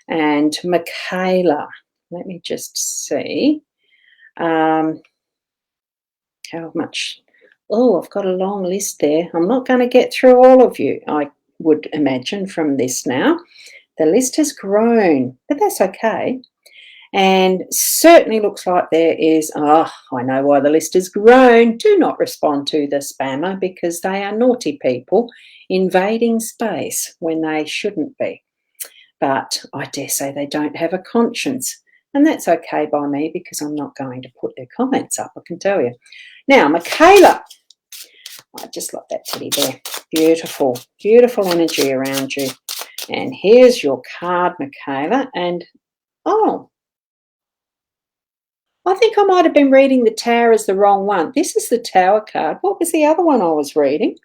And Michaela, let me just see how much. Oh, I've got a long list there. I'm not going to get through all of you, I would imagine, from this now. The list has grown, but that's okay. And certainly looks like there is, I know why the list has grown. Do not respond to the spammer, because they are naughty people invading space when they shouldn't be. But I dare say they don't have a conscience, and that's okay by me, because I'm not going to put their comments up, I can tell you. Now, Michaela, I just like that teddy bear. Beautiful, beautiful energy around you. And here's your card, Michaela, and oh, I think I might have been reading the Tower as the wrong one. This is the Tower card. What was the other one I was reading?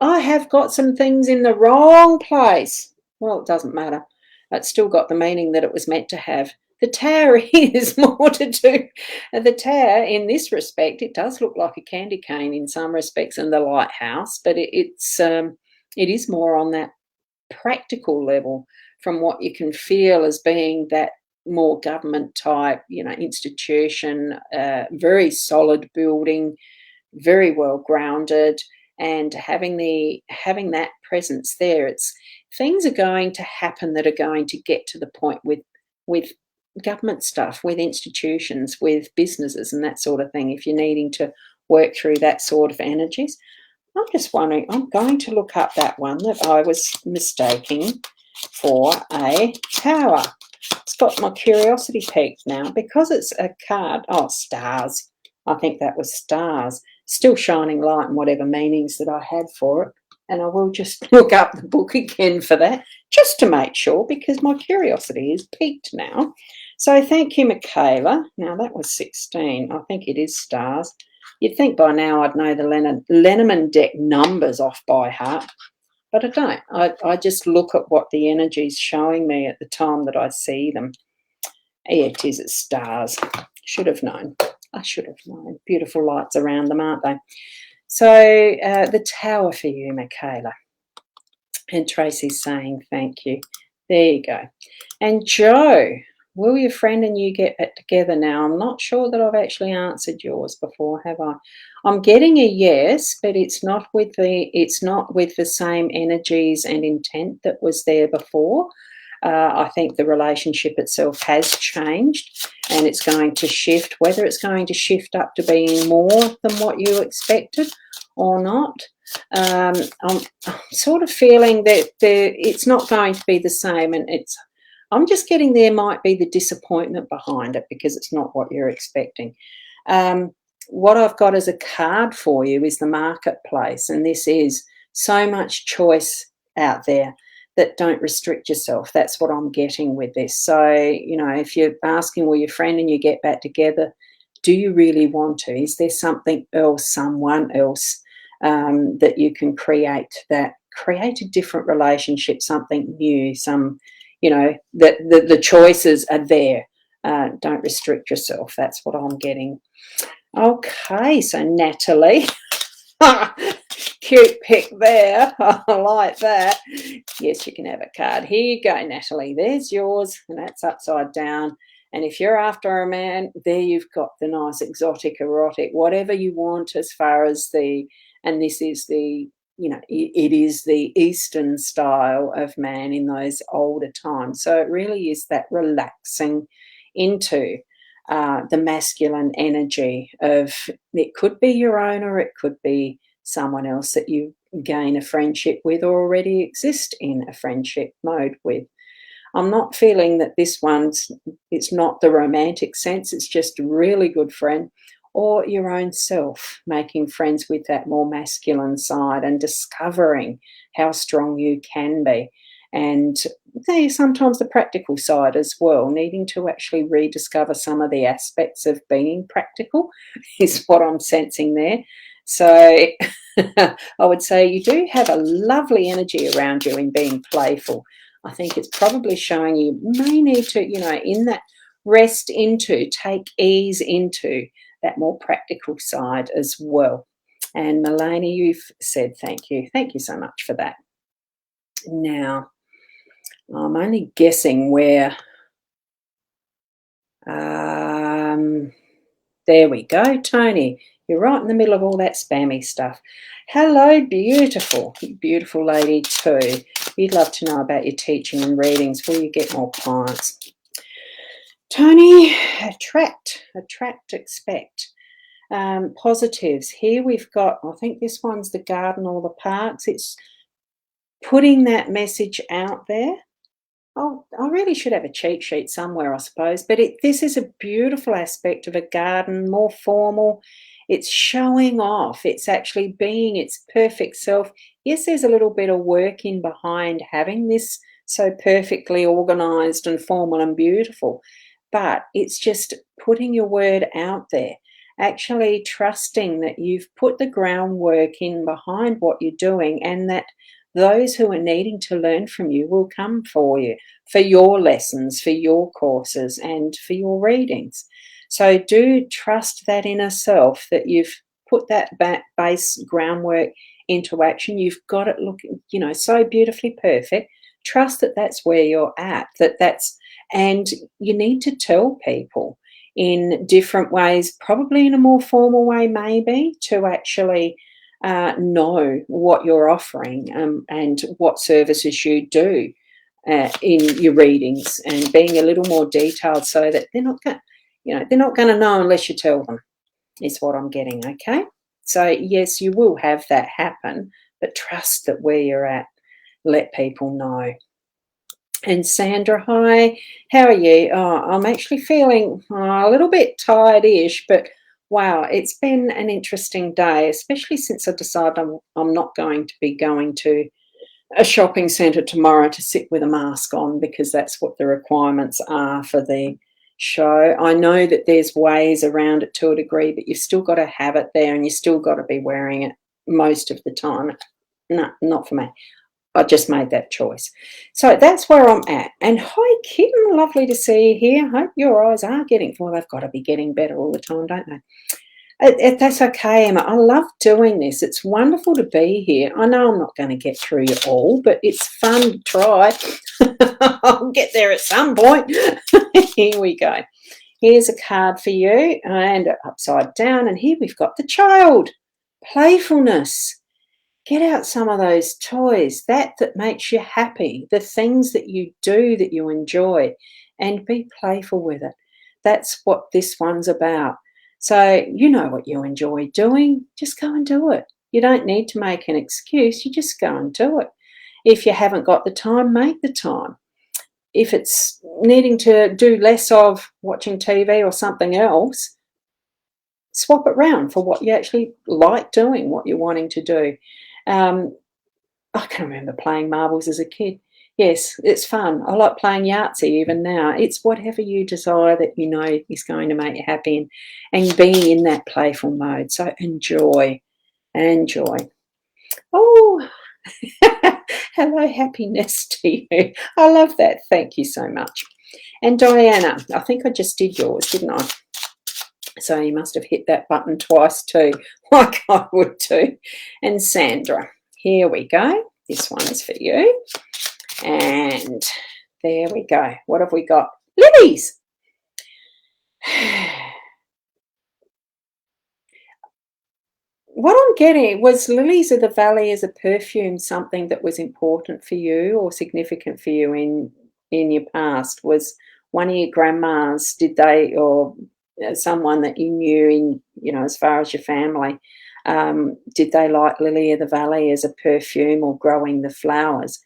I have got some things in the wrong place. Well, it doesn't matter. It's still got the meaning that it was meant to have. The Tower is more to do. The Tower, in this respect, it does look like a candy cane in some respects, and the lighthouse, but it is more on that practical level, from what you can feel as being that more government type, institution, very solid building, very well grounded, and having that presence there. It's things are going to happen that are going to get to the point with government stuff, with institutions, with businesses and that sort of thing. If you're needing to work through that sort of energies, I'm just wondering, I'm going to look up that one that I was mistaking for a tower. It's got my curiosity piqued now, because it's a card. Oh, stars. I think that was stars. Still shining light and whatever meanings that I had for it. And I will just look up the book again for that, just to make sure, because my curiosity is piqued now. So thank you, Michaela. Now that was 16. I think it is stars. You'd think by now I'd know the Lenormand deck numbers off by heart, but I don't. I just look at what the energy's showing me at the time that I see them. Yeah, it is, it's stars. Should have known. I should have known. Beautiful lights around them, aren't they? So the Tower for you, Michaela. And Tracy's saying thank you. There you go. And Joe, will your friend and you get back together now? I'm not sure that I've actually answered yours before, have I? I'm getting a yes, but it's not with the same energies and intent that was there before. I think the relationship itself has changed and it's going to shift. Whether it's going to shift up to being more than what you expected or not, I'm sort of feeling that it's not going to be the same, and I'm just getting there might be the disappointment behind it because it's not what you're expecting. What I've got as a card for you is the marketplace, and this is so much choice out there that don't restrict yourself. That's what I'm getting with this. So, you know, if you're asking, will your friend and you get back together, do you really want to? Is there something else, someone else that you can create a different relationship, something new, you know, that the choices are there. Don't restrict yourself. That's what I'm getting. Okay, so Natalie. Cute pick there. I like that. Yes, you can have a card. Here you go, Natalie. There's yours, and that's upside down. And if you're after a man, there you've got the nice exotic, erotic, whatever you want as far as and this is the, you know, it is the Eastern style of man in those older times. So it really is that relaxing into the masculine energy of, it could be your own or it could be someone else that you gain a friendship with or already exist in a friendship mode with. I'm not feeling that it's not the romantic sense, it's just a really good friend, or your own self, making friends with that more masculine side and discovering how strong you can be. And sometimes the practical side as well, needing to actually rediscover some of the aspects of being practical is what I'm sensing there. So I would say you do have a lovely energy around you in being playful. I think it's probably showing you may need to, you know, in that rest into, take ease into that more practical side as well. And Melanie, you've said thank you. Thank you so much for that. Now, I'm only guessing where. There we go, Tony. You're right in the middle of all that spammy stuff. Hello, beautiful, beautiful lady too. You'd love to know about your teaching and readings. Will you get more clients? Tony, attract, expect. Positives. Here we've got, I think this one's the garden or the parks. It's putting that message out there. Oh, I really should have a cheat sheet somewhere, I suppose. But this is a beautiful aspect of a garden, more formal. It's showing off. It's actually being its perfect self. Yes, there's a little bit of work in behind having this so perfectly organised and formal and beautiful. But it's just putting your word out there, actually trusting that you've put the groundwork in behind what you're doing, and that those who are needing to learn from you will come for you, for your lessons, for your courses, and for your readings. So do trust that inner self, that you've put that base groundwork into action. You've got it looking, you know, so beautifully perfect. Trust that that's where you're at, and you need to tell people in different ways, probably in a more formal way, maybe, to actually know what you're offering and what services you do in your readings, and being a little more detailed so that they're not going to know unless you tell them, is what I'm getting. Okay, so yes, you will have that happen, but trust that where you're at, let people know. And Sandra, hi, how are you? Oh, I'm actually feeling a little bit tired-ish, but wow, it's been an interesting day, especially since I decided I'm not going to be going to a shopping centre tomorrow to sit with a mask on, because that's what the requirements are for the show. I know that there's ways around it to a degree, but you've still got to have it there and you've still got to be wearing it most of the time. No, not for me. I just made that choice. So that's where I'm at. And hi, Kim. Lovely to see you here. Hope your eyes are getting, well, they've got to be getting better all the time, don't they? That's okay, Emma. I love doing this. It's wonderful to be here. I know I'm not going to get through you all, but it's fun to try. I'll get there at some point. Here we go. Here's a card for you, and upside down. And here we've got the child. Playfulness. Get out some of those toys, that makes you happy, the things that you do that you enjoy, and be playful with it. That's what this one's about. So you know what you enjoy doing, just go and do it. You don't need to make an excuse, you just go and do it. If you haven't got the time, make the time. If it's needing to do less of watching TV or something else, swap it round for what you actually like doing, what you're wanting to do. I can remember playing marbles as a kid. Yes, it's fun. I like playing Yahtzee even now. It's whatever you desire that you know is going to make you happy and being in that playful mode. So enjoy. Oh, hello, happiness to you. I love that. Thank you so much. And Diana, I think I just did yours, didn't I? So you must have hit that button twice too, like I would too. And Sandra, here we go. This one is for you. And there we go. What have we got? Lilies. What I'm getting was lilies of the valley as a perfume, something that was important for you or significant for you in your past. Was one of your grandmas, did they, or someone that you knew in, as far as your family, did they like lily of the valley as a perfume or growing the flowers?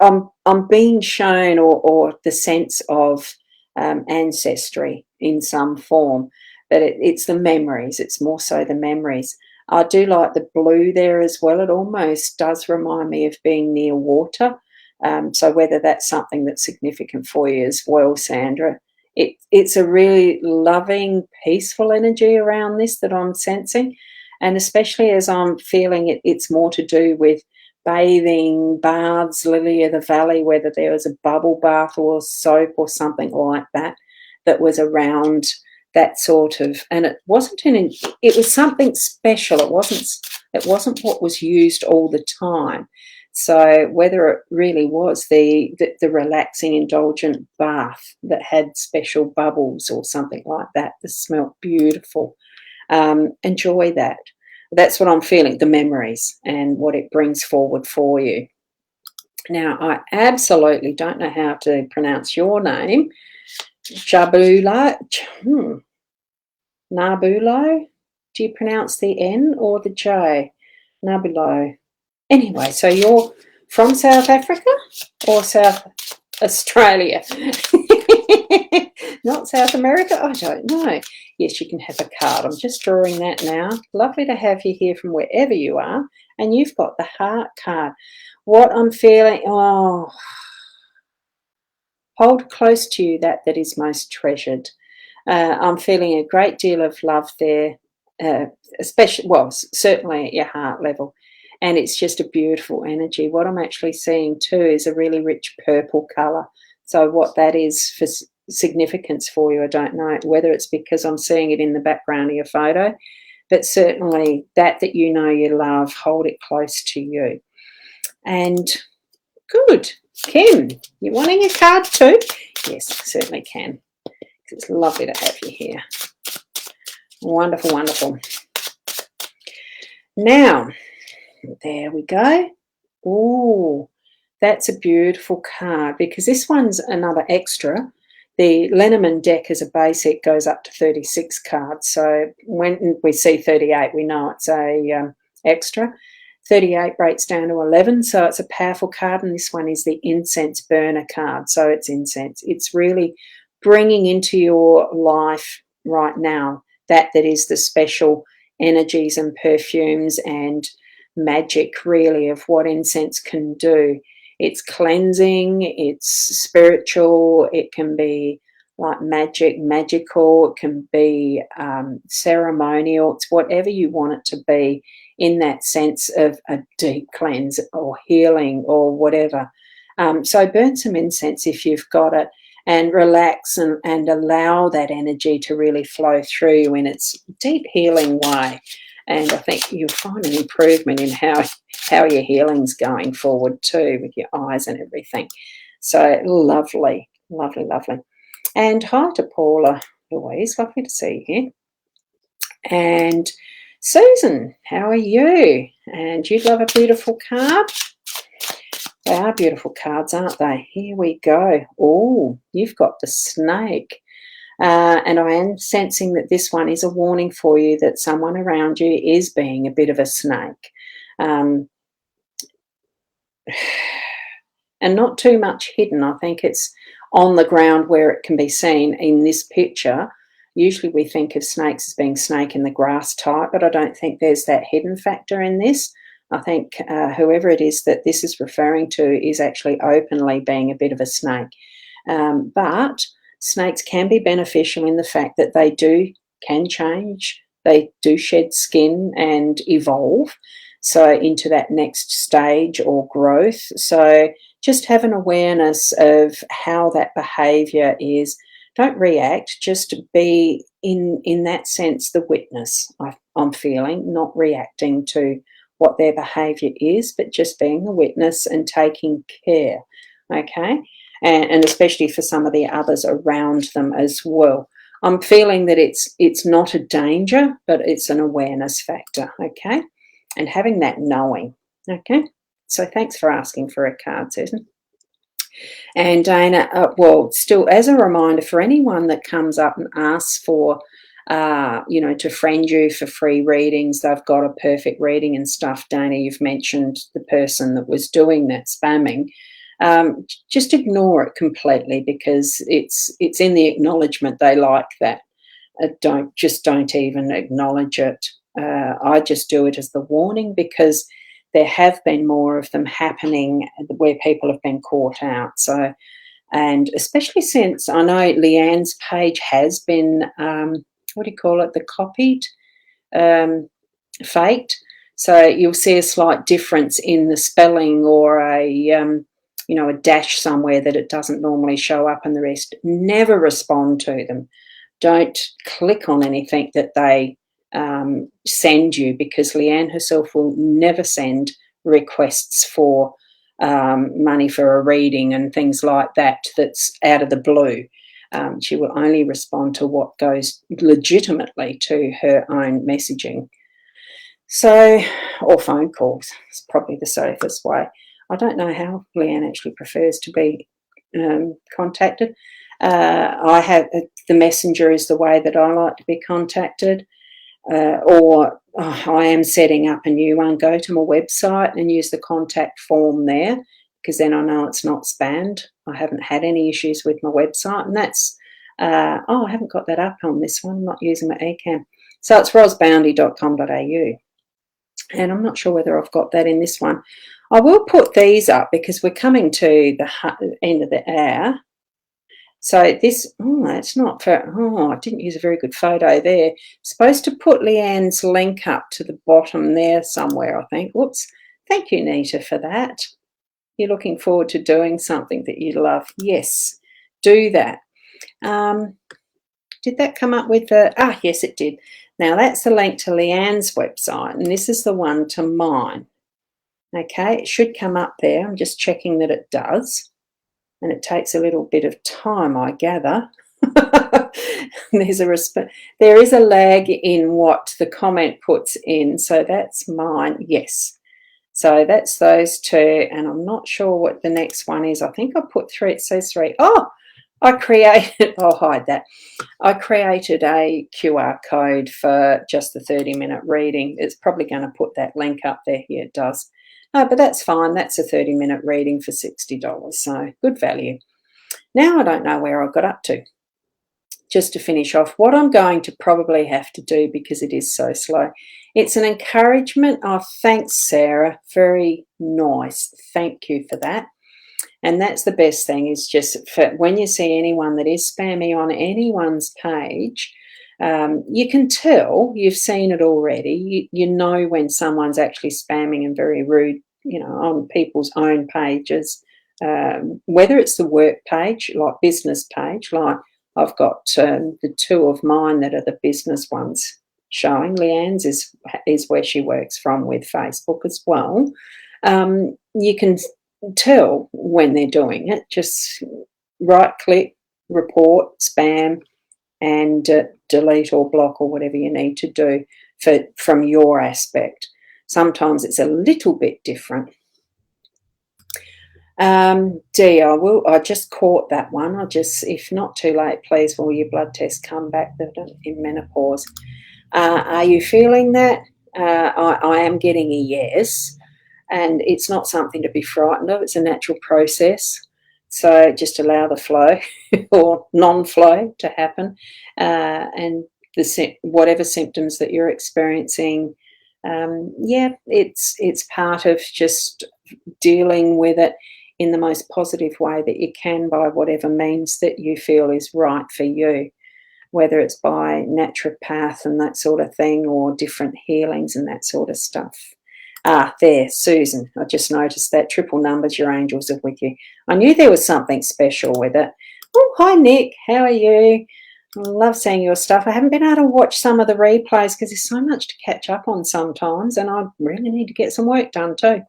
I'm being shown or the sense of ancestry in some form, but it's the memories. It's more so the memories. I do like the blue there as well. It almost does remind me of being near water. So whether that's something that's significant for you as well, Sandra, it's a really loving, peaceful energy around this that I'm sensing. And especially as I'm feeling it's more to do with bathing, baths, lily of the valley, whether there was a bubble bath or soap or something like that was around that sort of, and it was something special. It wasn't what was used all the time. So whether it really was the relaxing, indulgent bath that had special bubbles or something like that smelled beautiful, enjoy that. That's what I'm feeling, the memories and what it brings forward for you. Now, I absolutely don't know how to pronounce your name. Nabulo. Do you pronounce the N or the J? Nabulo. Anyway, so you're from South Africa or South Australia? Not South America? I don't know. Yes, you can have a card. I'm just drawing that now. Lovely to have you here from wherever you are. And you've got the heart card. What I'm feeling, hold close to you that is most treasured. I'm feeling a great deal of love there, especially, certainly at your heart level. And it's just a beautiful energy. What I'm actually seeing too is a really rich purple colour. So what that is for significance for you, I don't know, whether it's because I'm seeing it in the background of your photo, but certainly that you know you love, hold it close to you. And good. Kim, you wanting a card too? Yes, certainly can. It's lovely to have you here. Wonderful, wonderful. Now, there we go. Oh, that's a beautiful card because this one's another extra. The Lenormand deck as a basic goes up to 36 cards. So when we see 38, we know it's a extra. 38 breaks down to 11, so it's a powerful card, and this one is the incense burner card. So it's incense. It's really bringing into your life right now that is the special energies and perfumes and magic really of what incense can do. It's cleansing, it's spiritual, it can be like magic, magical. It can be ceremonial. It's whatever you want it to be in that sense of a deep cleanse or healing or whatever. So burn some incense if you've got it, and relax and allow that energy to really flow through you in its deep healing way. And I think you'll find an improvement in how your healing's going forward too, with your eyes and everything. So lovely, lovely, lovely. And hi to Paula Louise, lovely to see you here. And Susan, how are you? And you'd love a beautiful card? They are beautiful cards, aren't they? Here we go. Oh, you've got the snake. And I am sensing that this one is a warning for you that someone around you is being a bit of a snake. And not too much hidden. I think it's on the ground where it can be seen in this picture. Usually we think of snakes as being snake in the grass type, but I don't think there's that hidden factor in this. I think whoever it is that this is referring to is actually openly being a bit of a snake. But snakes can be beneficial in the fact that they can change. They do shed skin and evolve, so into that next stage or growth. So just have an awareness of how that behaviour is. Don't react, just be in that sense the witness. I'm feeling, not reacting to what their behaviour is, but just being the witness and taking care, okay? And especially for some of the others around them as well. I'm feeling that it's not a danger, but it's an awareness factor, okay? And having that knowing, okay? So thanks for asking for a card, Susan. And Dana, well, still as a reminder for anyone that comes up and asks for, to friend you for free readings, they've got a perfect reading and stuff. Dana, you've mentioned the person that was doing that spamming. Just ignore it completely, because it's in the acknowledgement. They like that. Don't even acknowledge it. I just do it as the warning, because there have been more of them happening where people have been caught out. So, and especially since I know Leanne's page has been, the copied, faked. So you'll see a slight difference in the spelling, or a dash somewhere that it doesn't normally show up, and the rest. Never respond to them. Don't click on anything that they send you, because Leanne herself will never send requests for money for a reading and things like that that's out of the blue. She will only respond to what goes legitimately to her own messaging. So, or phone calls is probably the safest way. I don't know how Leanne actually prefers to be contacted. I have the messenger is the way that I like to be contacted. I am setting up a new one. Go to my website and use the contact form there, because then I know it's not spammed. I haven't had any issues with my website, and that's I haven't got that up on this one. I'm not using my Ecamm. So it's rosbounty.com.au, and I'm not sure whether I've got that in this one. I will put these up because we're coming to the end of the hour. So this, it's not for, I didn't use a very good photo there. Supposed to put Leanne's link up to the bottom there somewhere, I think. Whoops. Thank you, Nita, for that. You're looking forward to doing something that you love. Yes, do that. Did that come up with the, yes, it did. Now that's the link to Leanne's website, and this is the one to mine. Okay, it should come up there. I'm just checking that it does. And it takes a little bit of time, I gather. There is a lag in what the comment puts in. So that's mine, yes. So that's those two, and I'm not sure what the next one is. I think I put 3. It says 3. I created, I'll hide that. I created a QR code for just the 30-minute reading. It's probably going to put that link up there. Yeah, it does. But that's fine. That's a 30-minute reading for $60, so good value. Now I don't know where I got up to. Just to finish off, what I'm going to probably have to do, because it is so slow, it's an encouragement. Oh, thanks, Sarah. Very nice. Thank you for that. And that's the best thing, is just for when you see anyone that is spammy on anyone's page, you can tell, you've seen it already. You know when someone's actually spamming and very rude, on people's own pages, whether it's the work page, like business page, like I've got the two of mine that are the business ones showing. Leanne's is where she works from with Facebook as well. You can tell when they're doing it. Just right click, report, spam, and delete or block or whatever you need to do from your aspect. Sometimes it's a little bit different. D, I just caught that one. If not too late, please, will your blood test come back in menopause? Are you feeling that? I am getting a yes, and it's not something to be frightened of. It's a natural process. So just allow the flow or non-flow to happen, and whatever symptoms that you're experiencing, it's part of just dealing with it in the most positive way that you can, by whatever means that you feel is right for you, whether it's by naturopath and that sort of thing, or different healings and that sort of stuff. There, Susan, I just noticed that. Triple numbers, your angels are with you. I knew there was something special with it. Oh, hi, Nick. How are you? I love seeing your stuff. I haven't been able to watch some of the replays because there's so much to catch up on sometimes, and I really need to get some work done too.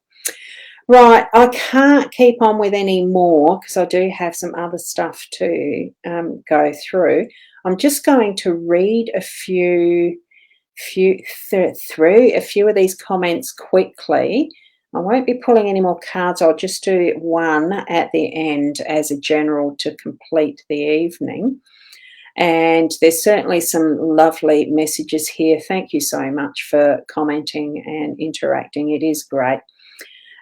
Right, I can't keep on with any more because I do have some other stuff to go through. I'm just going to read a few of these comments quickly. I won't be pulling any more cards. I'll just do one at the end as a general to complete the evening. And there's certainly some lovely messages here. Thank you so much for commenting and interacting. It is great.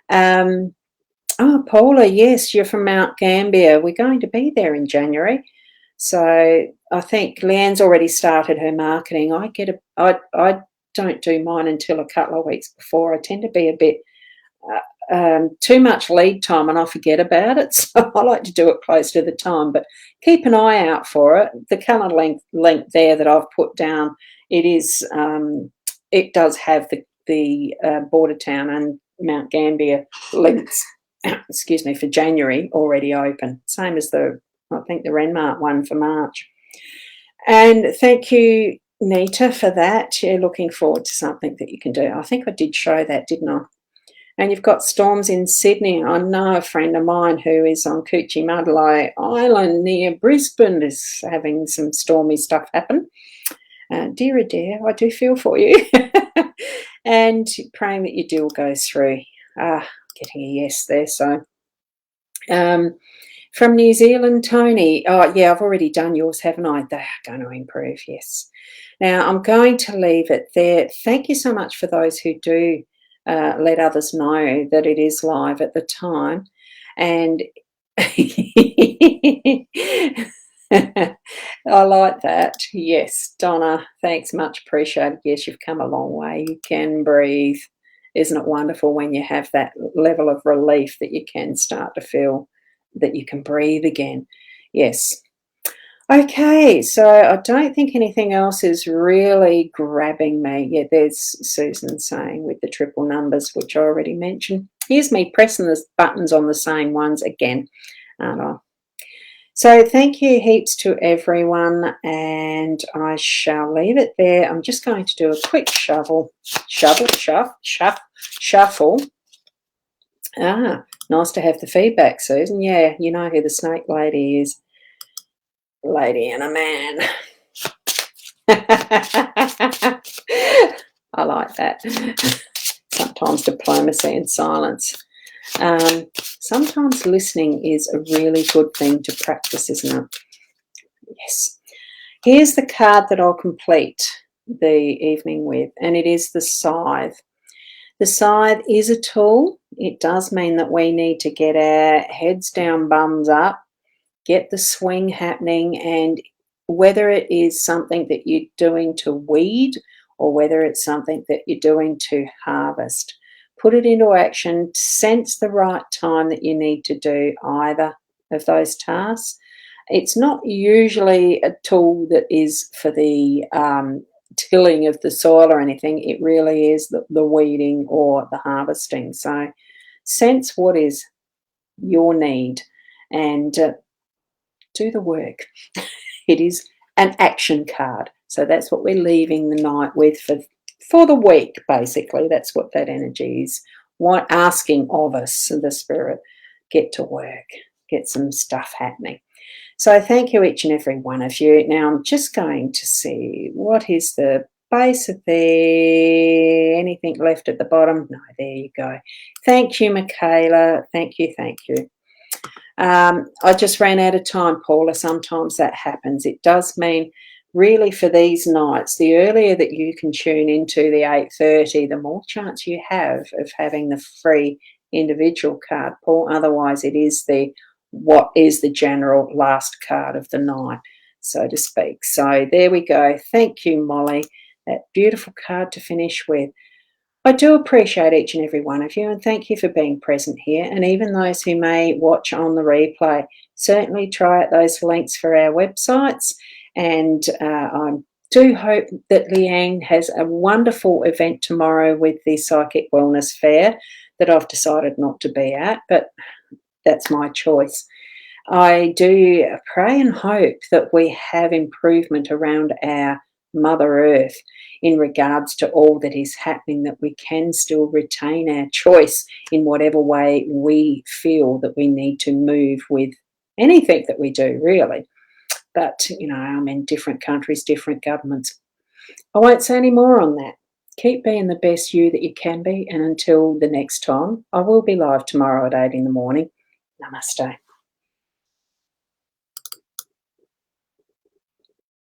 Paula, yes, you're from Mount Gambier. We're going to be there in January. So I think Leanne's already started her marketing. I don't do mine until a couple of weeks before. I tend to be a bit too much lead time and I forget about it. So I like to do it close to the time, but keep an eye out for it. The colour link there that I've put down, it does have the border town and Mount Gambier links, excuse me, for January already open. Same as I think the Renmark one for March. And thank you, Nita, for that. You're looking forward to something that you can do. I think I did show that, didn't I? And you've got storms in Sydney. I know a friend of mine who is on Coochie-Mudlow Island near Brisbane is having some stormy stuff happen. Dear, I do feel for you. And praying that your deal goes through. Getting a yes there. So from New Zealand, Tony. Oh, yeah, I've already done yours, haven't I? They are going to improve, yes. Now, I'm going to leave it there. Thank you so much for those who do let others know that it is live at the time. And I like that. Yes, Donna, thanks, much appreciated. Yes, you've come a long way. You can breathe. Isn't it wonderful when you have that level of relief that you can start to feel that you can breathe again? Yes. Okay, so I don't think anything else is really grabbing me. Yeah, there's Susan saying with the triple numbers, which I already mentioned. Here's me pressing the buttons on the same ones again, aren't I? So thank you heaps to everyone, and I shall leave it there. I'm just going to do a quick shuffle. Nice to have the feedback, Susan. Yeah, you know who the snake lady is. Lady and a man. I like that. Sometimes diplomacy and silence. Sometimes listening is a really good thing to practice, isn't it? Yes. Here's the card that I'll complete the evening with, and it is the scythe. The scythe is a tool. It does mean that we need to get our heads down, bums up, get the swing happening, and whether it is something that you're doing to weed or whether it's something that you're doing to harvest, put it into action, sense the right time that you need to do either of those tasks. It's not usually a tool that is for the tilling of the soil or anything. It really is the weeding or the harvesting. So sense what is your need and do the work. It is an action card. So that's what we're leaving the night with for the week, basically. That's what that energy is. What asking of us, the spirit, get to work, get some stuff happening. So thank you, each and every one of you. Now I'm just going to see what is the base of there. Anything left at the bottom? No, there you go. Thank you, Michaela. Thank you, thank you. I just ran out of time, Paula. Sometimes that happens. It does mean really for these nights, the earlier that you can tune into the 8:30, the more chance you have of having the free individual card, Paul. Otherwise, it is what is the general last card of the night, so to speak. So there we go. Thank you, Molly. That beautiful card to finish with. I do appreciate each and every one of you, and thank you for being present here. And even those who may watch on the replay, certainly try out those links for our websites. And I do hope that Leanne has a wonderful event tomorrow with the Psychic Wellness Fair that I've decided not to be at, but that's my choice. I do pray and hope that we have improvement around our Mother Earth in regards to all that is happening, that we can still retain our choice in whatever way we feel that we need to move with anything that we do, really. But, I'm in different countries, different governments. I won't say any more on that. Keep being the best you that you can be, and until the next time, I will be live tomorrow at 8 in the morning. Namaste.